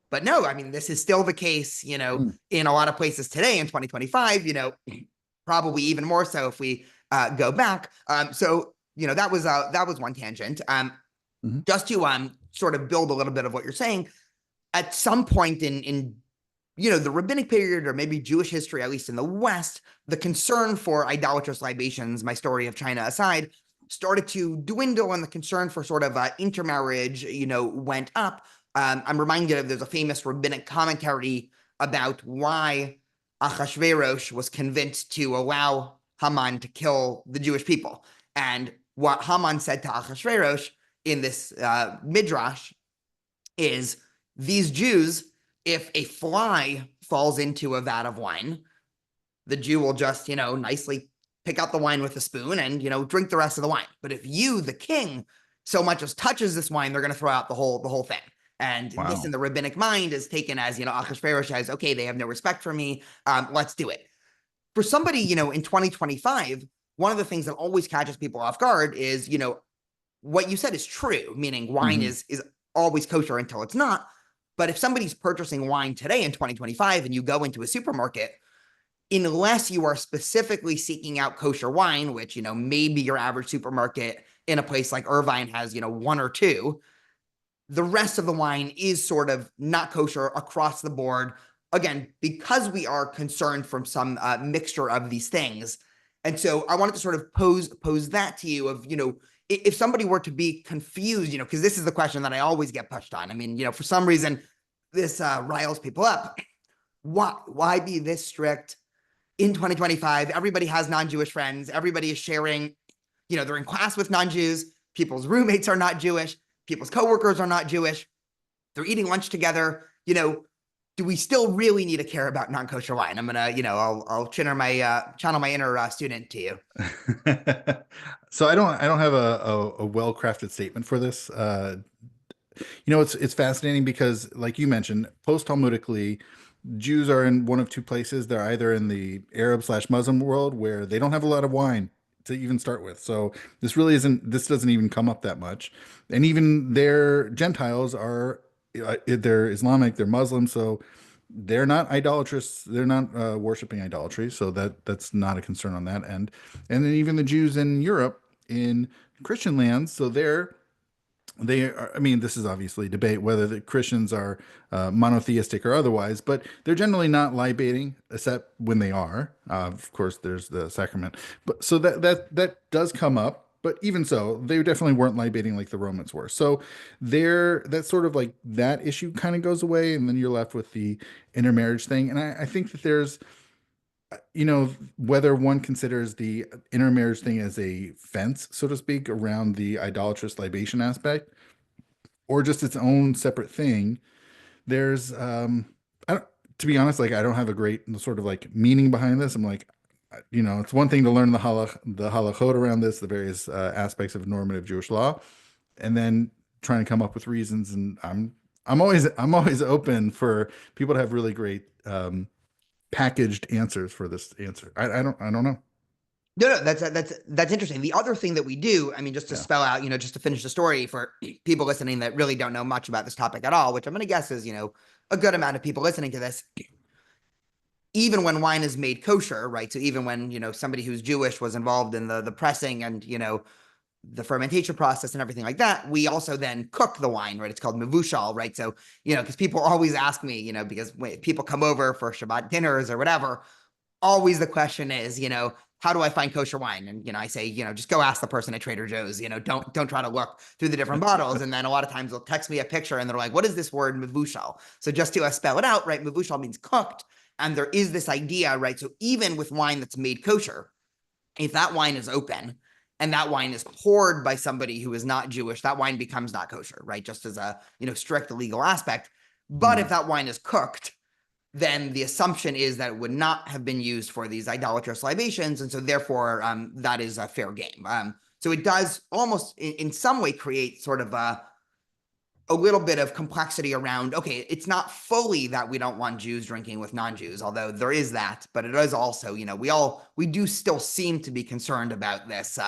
But no, I mean, this is still the case, Mm. in a lot of places today in 2025, probably even more so if we go back. So, that was one tangent. Mhm. Just to sort of build a little bit of what you're saying, at some point in the rabbinic period, or maybe Jewish history, at least in the West, the concern for idolatrous libations, my story of China aside, started to dwindle, and the concern for sort of intermarriage, went up. I'm reminded of, there's a famous rabbinic commentary about why Achashverosh was convinced to allow Haman to kill the Jewish people. And what Haman said to Achashverosh in this midrash is, these Jews, if a fly falls into a vat of wine, the Jew will just, nicely pick out the wine with a spoon and, drink the rest of the wine. But if you, the king, so much as touches this wine, they're going to throw out the whole thing. And this in Wow. the rabbinic mind is taken as, Achashverosh says, okay, they have no respect for me. Let's do it. For somebody, in 2025, one of the things that always catches people off guard is, what you said is true, meaning wine Hmm. is always kosher until it's not. But if somebody's purchasing wine today in 2025 and you go into a supermarket, unless you are specifically seeking out kosher wine, which, maybe your average supermarket in a place like Irvine has, one or two, the rest of the wine is sort of not kosher across the board. Again, because we are concerned from some mixture of these things. And so I wanted to sort of pose that to you of, if somebody were to be confused, because this is the question that I always get pushed on. I mean, for some reason, this riles people up. Why be this strict in 2025? Everybody has non-Jewish friends. Everybody is sharing, they're in class with non-Jews. People's roommates are not Jewish. People's coworkers are not Jewish. They're eating lunch together. Do we still really need to care about non-kosher wine? I'm gonna, I'll channel my inner student to you. So I don't have a well-crafted statement for this. It's fascinating because, like you mentioned, post-Talmudically, Jews are in one of two places. They're either in the Arab/Muslim world, where they don't have a lot of wine to even start with. So this doesn't even come up that much. And even their Gentiles are, they're Islamic, they're Muslim, so they're not idolatrous. They're not worshiping idolatry. So that's not a concern on that end. And then even the Jews in Europe, in Christian lands, so they are, I mean, this is obviously debate whether the Christians are monotheistic or otherwise, but they're generally not libating, except when they are. Of course, there's the sacrament, but so that does come up. But even so, they definitely weren't libating like the Romans were. So that's sort of like that issue kind of goes away, and then you're left with the intermarriage thing. And I think that there's, whether one considers the intermarriage thing as a fence, so to speak, around the idolatrous libation aspect, or just its own separate thing. There's, I don't, to be honest, like I don't have a great sort of like meaning behind this. I'm like, it's one thing to learn the halachot around this, the various aspects of normative Jewish law, and then trying to come up with reasons. And I'm always open for people to have really great packaged answers for this answer. I don't know. No, that's interesting. The other thing that we do, I mean, just to Yeah. spell out, just to finish the story for people listening that really don't know much about this topic at all, which I'm going to guess is, a good amount of people listening to this, even when wine is made kosher, right? So even when, somebody who's Jewish was involved in the pressing and, the fermentation process and everything like that, we also then cook the wine, right? It's called mevushal, right? So, because people always ask me, because when people come over for Shabbat dinners or whatever, always the question is, how do I find kosher wine? And, I say, just go ask the person at Trader Joe's, don't try to look through the different bottles. And then a lot of times they'll text me a picture and they're like, what is this word mevushal? So just to spell it out, right? Mevushal means cooked. And there is this idea, right? So even with wine that's made kosher, if that wine is open and that wine is poured by somebody who is not Jewish, that wine becomes not kosher, right? Just as a, strict legal aspect. But if Mhm. that wine is cooked, then the assumption is that it would not have been used for these idolatrous libations. And so therefore, that is a fair game. So it does almost in some way create sort of a little bit of complexity around, okay, it's not fully that we don't want Jews drinking with non-Jews, although there is that, but it is also, we do still seem to be concerned about this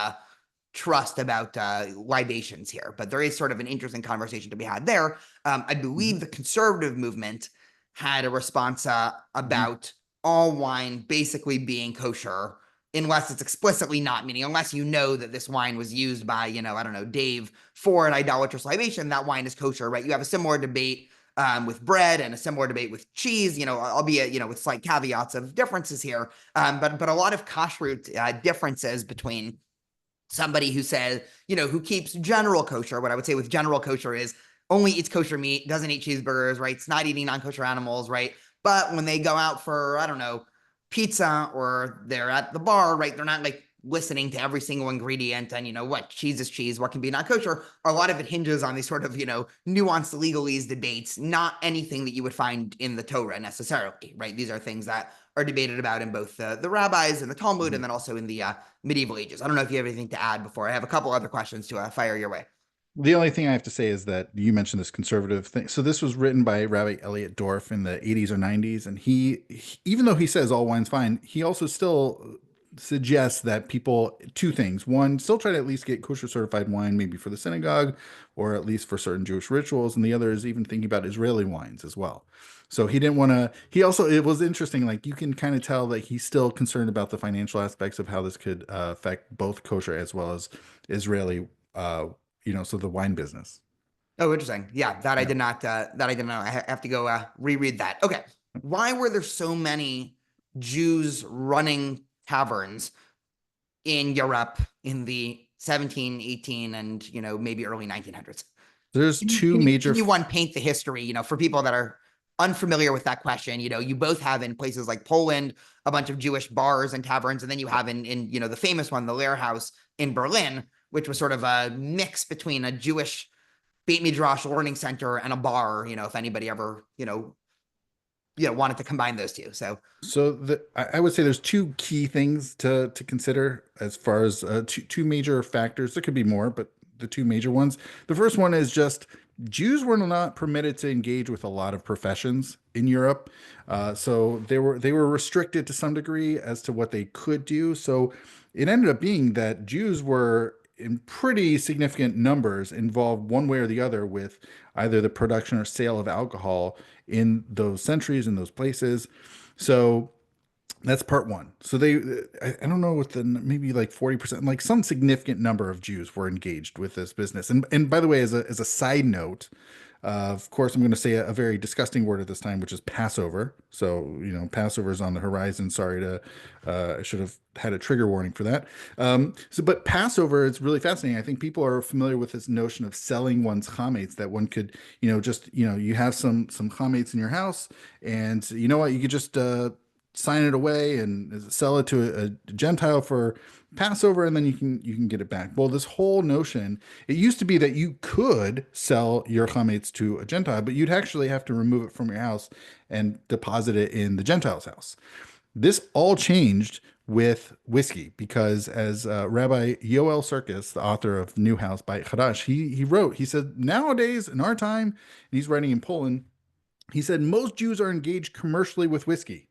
trust about libations here, but there is sort of an interesting conversation to be had there. I Mhm. believe the conservative movement had a response Mhm. about all wine basically being kosher, unless it's explicitly not, meaning unless that this wine was used by, I don't know, Dave for an idolatrous libation, that wine is kosher, right? You have a similar debate with bread, and a similar debate with cheese, albeit, with slight caveats of differences here. But a lot of kashrut differences between somebody who says, who keeps general kosher. What I would say with general kosher is only eats kosher meat, doesn't eat cheeseburgers, right? It's not eating non-kosher animals, right? But when they go out for, I don't know, pizza, or they're at the bar, right? They're not like listening to every single ingredient and, what cheese is cheese, what can be not kosher. A lot of it hinges on these sort of, nuanced legalese debates, not anything that you would find in the Torah necessarily, right? These are things that are debated about in both the rabbis and the Talmud, and then also in the medieval ages. I don't know if you have anything to add before I have a couple other questions to fire your way. The only thing I have to say is that you mentioned this conservative thing. So this was written by Rabbi Elliot Dorff in the 80s or 90s, and even though he says all wine's fine, he also still suggests that people two things. One, still try to at least get kosher certified wine, maybe for the synagogue or at least for certain Jewish rituals, and the other is even thinking about Israeli wines as well. So he didn't want to. He also, it was interesting. Like you can kind of tell that he's still concerned about the financial aspects of how this could affect both kosher as well as Israeli so the wine business. Oh, interesting. Yeah, that I Yeah. did not. That I didn't know. I have to go reread that. Okay, why were there so many Jews running taverns in Europe in the 17, 18, and maybe early 1900s? There's Can you two can you major can you one paint the history? For people that are unfamiliar with that question, you both have in places like Poland a bunch of Jewish bars and taverns, and then you have in the famous one, the Lehrhaus in Berlin, which was sort of a mix between a Jewish Beit Midrash learning center and a bar. If anybody ever wanted to combine those two, so. I would say there's two key things to consider as far as two major factors. There could be more, but the two major ones. The first one is just Jews were not permitted to engage with a lot of professions in Europe, so they were restricted to some degree as to what they could do. So it ended up being that Jews were in pretty significant numbers involved one way or the other with either the production or sale of alcohol in those centuries, in those places. So that's part one. So I don't know, with the maybe like 40%, like some significant number of Jews were engaged with this business. And by the way, as a side note, of course, I'm going to say a very disgusting word at this time, which is Passover. So, Passover is on the horizon. Sorry I should have had a trigger warning for that. But Passover is really fascinating. I think people are familiar with this notion of selling one's chametz, that one could, you have some chametz in your house, and you know what, you could just sign it away and sell it to a Gentile for Passover, and then you can get it back. Well, this whole notion, it used to be that you could sell your chametz to a Gentile, but you'd actually have to remove it from your house and deposit it in the Gentile's house. This all changed with whiskey because, as Rabbi Yoel Sirkis, the author of New House by Chadash, he wrote, he said, nowadays in our time, and he's writing in Poland, he said most Jews are engaged commercially with whiskey,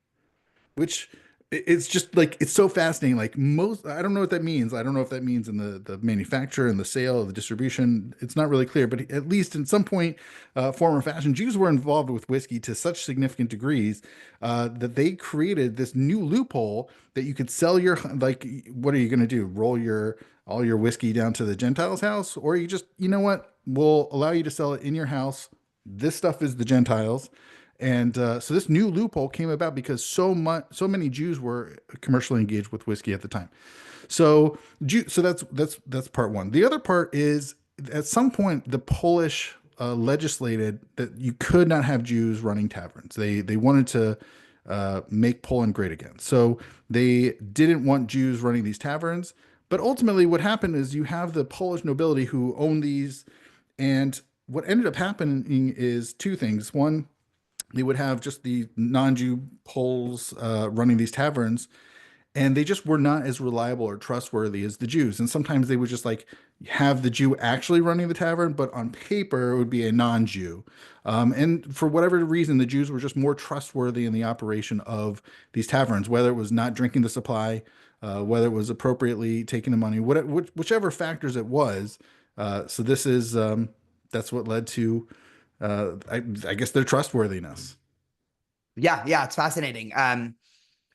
which it's just like it's so fascinating. Like most, I don't know what that means. I don't know if that means in the manufacture and the sale, the distribution. It's not really clear, but at least in some point, form or fashion, Jews were involved with whiskey to such significant degrees that they created this new loophole that you could sell your, like. What are you going to do? Roll your all your whiskey down to the Gentile's house, or you just, you know what? We'll allow you to sell it in your house. This stuff is the Gentiles. And so this new loophole came about because so many Jews were commercially engaged with whiskey at the time. So that's part one. The other part is, at some point the Polish legislated that you could not have Jews running taverns. They wanted to make Poland great again. So they didn't want Jews running these taverns. But ultimately, what happened is you have the Polish nobility who own these, and what ended up happening is two things. One, they would have just the non-Jew Poles running these taverns, and they just were not as reliable or trustworthy as the Jews. And sometimes they would just like have the Jew actually running the tavern, but on paper it would be a non-Jew. And for whatever reason, the Jews were just more trustworthy in the operation of these taverns, whether it was not drinking the supply, whether it was appropriately taking the money, whichever factors it was. So this is that's what led to, I guess, their trustworthiness. Yeah, it's fascinating.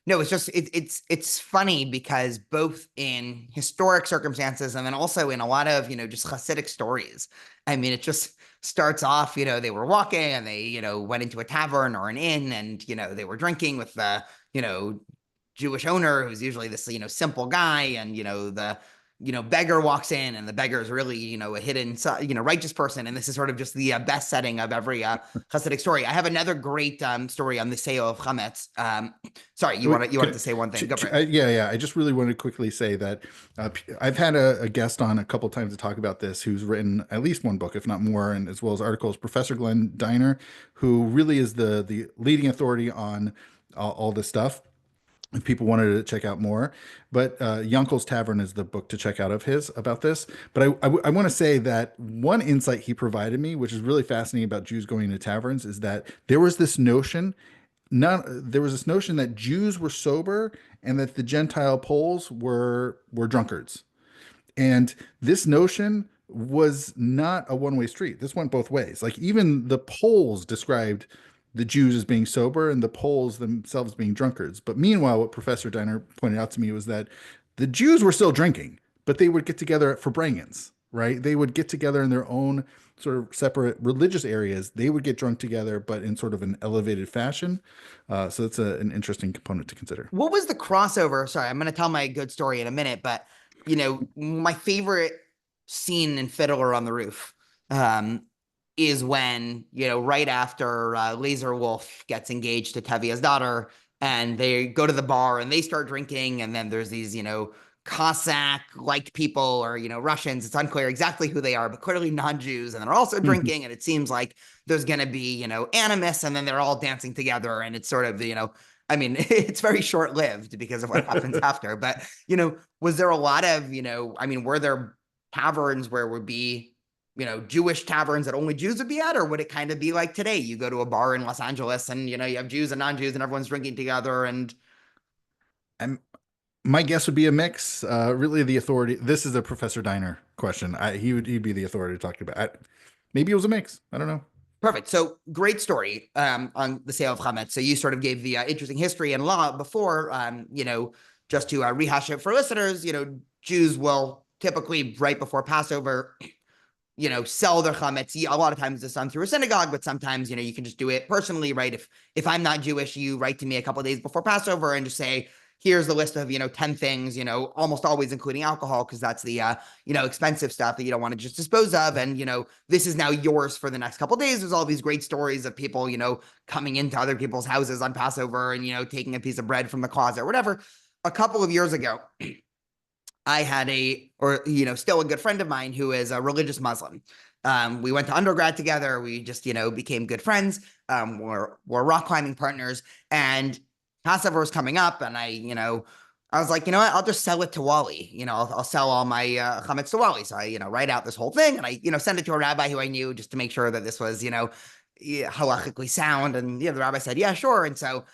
No, it's just it's funny because both in historic circumstances and then also in a lot of just Hasidic stories. I mean, it just starts off, they were walking and they went into a tavern or an inn and they were drinking with the you know Jewish owner who's usually this simple guy and the beggar walks in and the beggar is really a hidden righteous person, and this is sort of just the best setting of every Hasidic story. I have another great story on the sale of chametz. Sorry, you Wait, wanted to say one thing. Go for it. yeah, yeah. I just really wanted to quickly say that I've had a guest on a couple times to talk about this who's written at least one book, if not more, and as well as articles. Professor Glenn Diner, who really is the leading authority on all this stuff. If people wanted to check out more, but Yankel's Tavern is the book to check out of his about this. But I want to say that one insight he provided me, which is really fascinating about Jews going into taverns, is that there was this notion that Jews were sober and that the Gentile Poles were drunkards. And this notion was not a one-way street. This went both ways. Like even the Poles described the Jews as being sober and the Poles themselves being drunkards. But meanwhile, what Professor Diner pointed out to me was that the Jews were still drinking, but they would get together for brangins, right? They would get together in their own sort of separate religious areas. They would get drunk together, but in sort of an elevated fashion. So that's an interesting component to consider. What was the crossover? Sorry, I'm going to tell my good story in a minute, but my favorite scene in Fiddler on the Roof is when right after Laser Wolf gets engaged to Tevia's daughter, and they go to the bar and they start drinking, and then there's these Cossack-like people or Russians. It's unclear exactly who they are, but clearly non-Jews, and they're also drinking, and it seems like there's going to be animus, and then they're all dancing together, and it's sort of I mean, it's very short-lived because of what happens after. But was there a lot of I mean, were there taverns where would be Jewish taverns that only Jews would be at, or would it kind of be like today? You go to a bar in Los Angeles and you have Jews and non-Jews and everyone's drinking together and I'm, my guess would be a mix. Really, the authority. This is a Professor Diner question. He'd be the authority to talk about. Maybe it was a mix. I don't know. Perfect. So great story on the sale of chametz. So you sort of gave the interesting history and law before, just to rehash it for listeners, Jews will typically right before Passover, sell their chametz. A lot of times it's done through a synagogue, but sometimes, you can just do it personally, right? If I'm not Jewish, you write to me a couple of days before Passover and just say, here's the list of 10 things, almost always including alcohol, because that's the expensive stuff that you don't want to just dispose of, and this is now yours for the next couple of days. There's all these great stories of people coming into other people's houses on Passover and taking a piece of bread from the closet or whatever. A couple of years ago, I had still a good friend of mine who is a religious Muslim. We went to undergrad together. We just became good friends. We're rock climbing partners, and Passover was coming up, and I was like, what, I'll just sell it to Wally. I'll sell all my chametz to Wally. So I, write out this whole thing, and I, send it to a rabbi who I knew just to make sure that this was, halachically sound. And the rabbi said, yeah, sure. And so,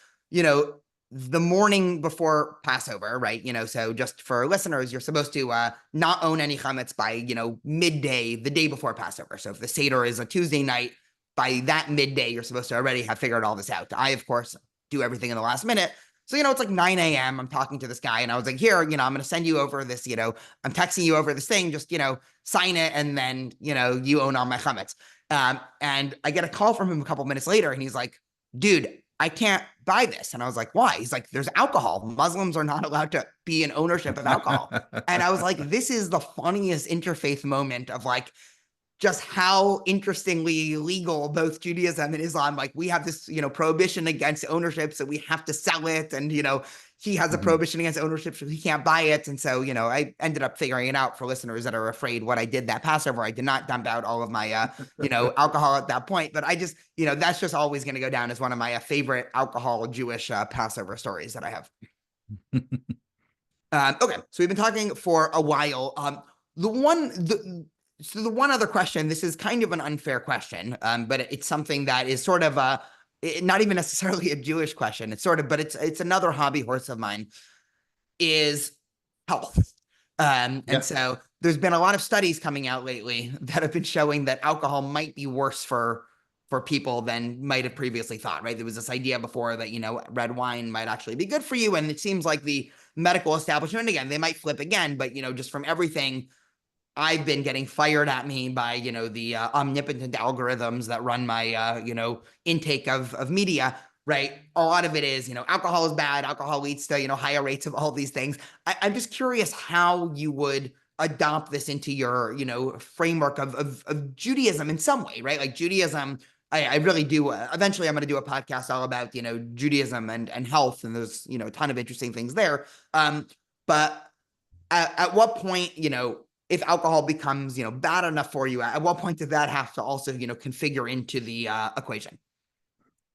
the morning before Passover, right? So just for listeners, you're supposed to not own any chametz by, midday, the day before Passover. So if the Seder is a Tuesday night, by that midday, you're supposed to already have figured all this out. I, of course, do everything in the last minute. So, it's like 9 a.m. I'm talking to this guy and I was like, here, I'm going to send you over this, I'm texting you over this thing, just, sign it. And then, you own all my chametz. And I get a call from him a couple minutes later and he's like, dude, I can't buy this. And I was like, why? He's like, there's alcohol. Muslims are not allowed to be in ownership of alcohol. And I was like, this is the funniest interfaith moment of like, just how interestingly legal both Judaism and Islam, like we have this, prohibition against ownership, so we have to sell it. And, he has a prohibition against ownership, so he can't buy it. And so, I ended up figuring it out for listeners that are afraid what I did that Passover. I did not dump out all of my, alcohol at that point, but I just, that's just always going to go down as one of my favorite alcohol Jewish Passover stories that I have. Okay. So we've been talking for a while. So the one other question, this is kind of an unfair question, but it's something that is sort of not even necessarily a Jewish question. It's sort of, but it's another hobby horse of mine, is health. And so there's been a lot of studies coming out lately that have been showing that alcohol might be worse for for people than might have previously thought, right? There was this idea before that, red wine might actually be good for you. And it seems like the medical establishment, again, they might flip again, but, just from everything I've been getting fired at me by, the omnipotent algorithms that run my, intake of media, right? A lot of it is, alcohol is bad. Alcohol leads to, higher rates of all these things. I'm just curious how you would adopt this into your, framework of Judaism in some way, right? Like Judaism, I really do. Eventually, I'm going to do a podcast all about, Judaism and health. And there's, a ton of interesting things there. But at what point, if alcohol becomes, bad enough for you, at what point does that have to also, configure into the equation?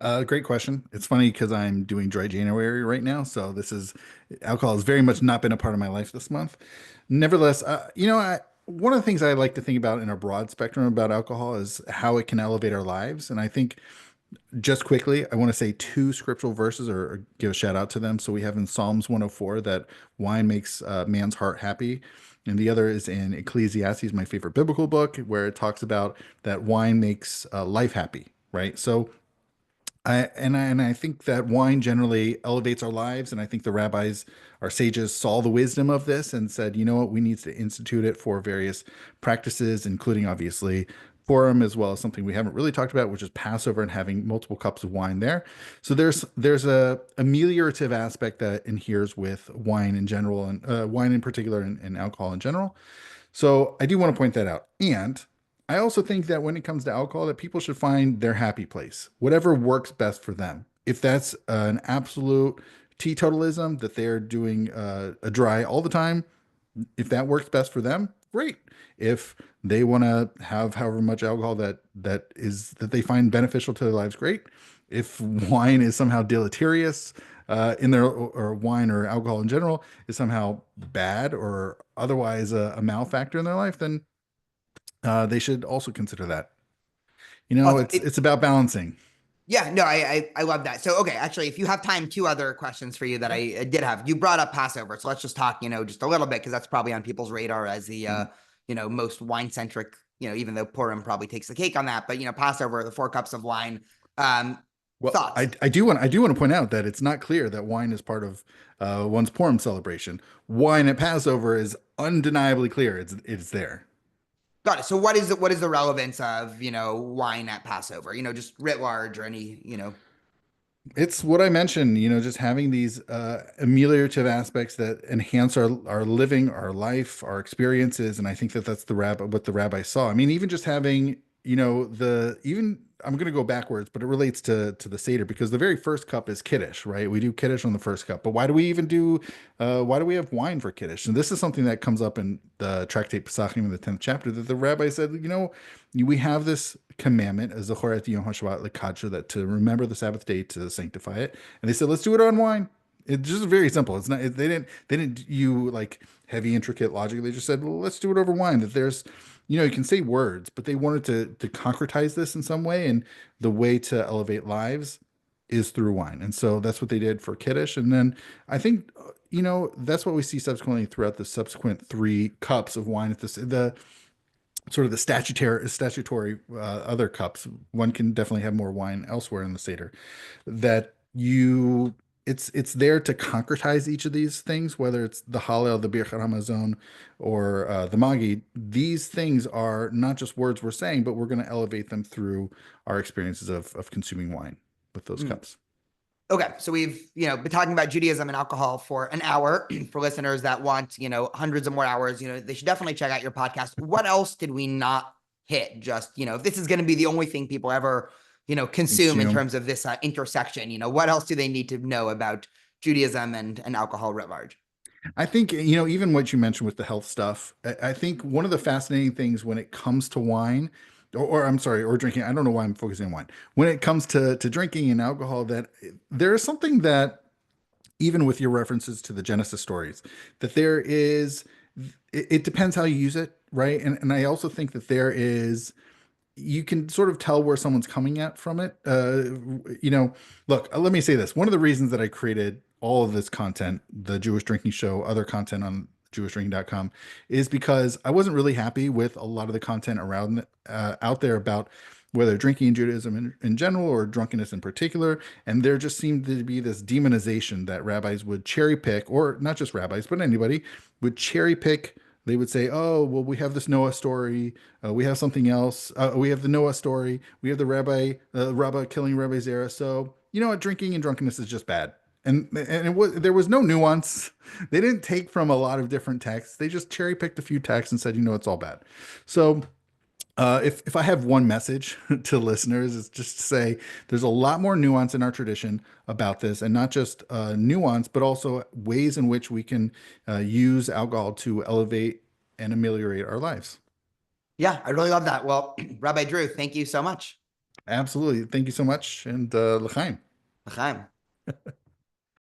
Great question. It's funny because I'm doing dry January right now, so this is alcohol has very much not been a part of my life this month. Nevertheless, one of the things I like to think about in a broad spectrum about alcohol is how it can elevate our lives, and I think just quickly, I want to say two scriptural verses or give a shout out to them. So we have in Psalms 104 that wine makes man's heart happy. And the other is in Ecclesiastes, my favorite biblical book, where it talks about that wine makes life happy, right? So I think that wine generally elevates our lives, and I think the rabbis, our sages, saw the wisdom of this and said, you know what, we need to institute it for various practices, including obviously Purim, as well as something we haven't really talked about, which is Passover and having multiple cups of wine there. So there's a ameliorative aspect that adheres with wine in general, and wine in particular, and alcohol in general. So I do want to point that out. And I also think that when it comes to alcohol, that people should find their happy place, whatever works best for them. If that's an absolute teetotalism that they're doing a dry all the time, if that works best for them, great. If they want to have however much alcohol that they find beneficial to their lives, great. If wine is somehow deleterious in their or wine or alcohol in general is somehow bad or otherwise a malfactor in their life, then they should also consider that. Awesome. It's about balancing. Yeah, no, I love that. So, okay, actually, if you have time, two other questions for you that Sure. I did have. You brought up Passover, so let's just talk, just a little bit because that's probably on people's radar as the, Mhm. most wine centric. Even though Purim probably takes the cake on that, but Passover, the 4 cups of wine. Um, Well, Thoughts? I do want to point out that it's not clear that wine is part of one's Purim celebration. Wine at Passover is undeniably clear. It's there. Got it. So, what is the relevance of wine at Passover? Just writ large or any. It's what I mentioned, just having these ameliorative aspects that enhance our living, our life, our experiences, and I think that that's what the rabbi saw. I mean, even just having, the even I'm going to go backwards, but it relates to the Seder because the very first cup is Kiddush, right? We do Kiddush on the first cup, but why do we have wine for Kiddush? And this is something that comes up in the Tractate Pesachim in the 10th chapter that the rabbi said, we have this commandment as Zachor et Yom HaShabbat L'Kadsha, that to remember the Sabbath day to sanctify it. And they said, let's do it on wine. It's just very simple. It's not, they didn't you like heavy, intricate logic. They just said, well, let's do it over wine. That there's, you can say words, but they wanted to concretize this in some way. And the way to elevate lives is through wine. And so that's what they did for Kiddush. And then I think, that's what we see subsequently throughout the subsequent 3 cups of wine at the sort of the statutory other cups. One can definitely have more wine elsewhere in the Seder. That you it's there to concretize each of these things, whether it's the Hallel, the Birkat Hamazon, or the Magi. These things are not just words we're saying, but we're going to elevate them through our experiences of consuming wine with those Mm. cups. Okay, so we've been talking about Judaism and alcohol for an hour. For listeners that want hundreds of more hours, they should definitely check out your podcast. What else did we not hit? Just if this is going to be the only thing people ever consume in Consume. terms of this intersection, what else do they need to know about Judaism and alcohol writ large? I think, even what you mentioned with the health stuff, I think one of the fascinating things when it comes to wine, or I'm sorry, or drinking, I don't know why I'm focusing on wine. When it comes to drinking and alcohol, that there is something that, even with your references to the Genesis stories, that there is, it depends how you use it, right? And I also think that you can sort of tell where someone's coming at from it. Look, let me say this. One of the reasons that I created all of this content, the Jewish Drinking Show, other content on jewishdrinking.com, is because I wasn't really happy with a lot of the content around out there about whether drinking in Judaism in general or drunkenness in particular. And there just seemed to be this demonization that rabbis would cherry pick, or not just rabbis, but anybody would cherry pick. They would say, "Oh, well, we have this Noah story. We have something else. We have the Noah story. We have the Rabbi killing Rabbi Zera. So you know what? Drinking and drunkenness is just bad." And there was no nuance. They didn't take from a lot of different texts. They just cherry picked a few texts and said, "You know, it's all bad." So if I have one message to listeners, it's just to say there's a lot more nuance in our tradition about this, and not just nuance, but also ways in which we can use alcohol to elevate and ameliorate our lives. Yeah, I really love that. Well, Rabbi Drew, thank you so much. Absolutely. Thank you so much, and l'chaim. L'chaim.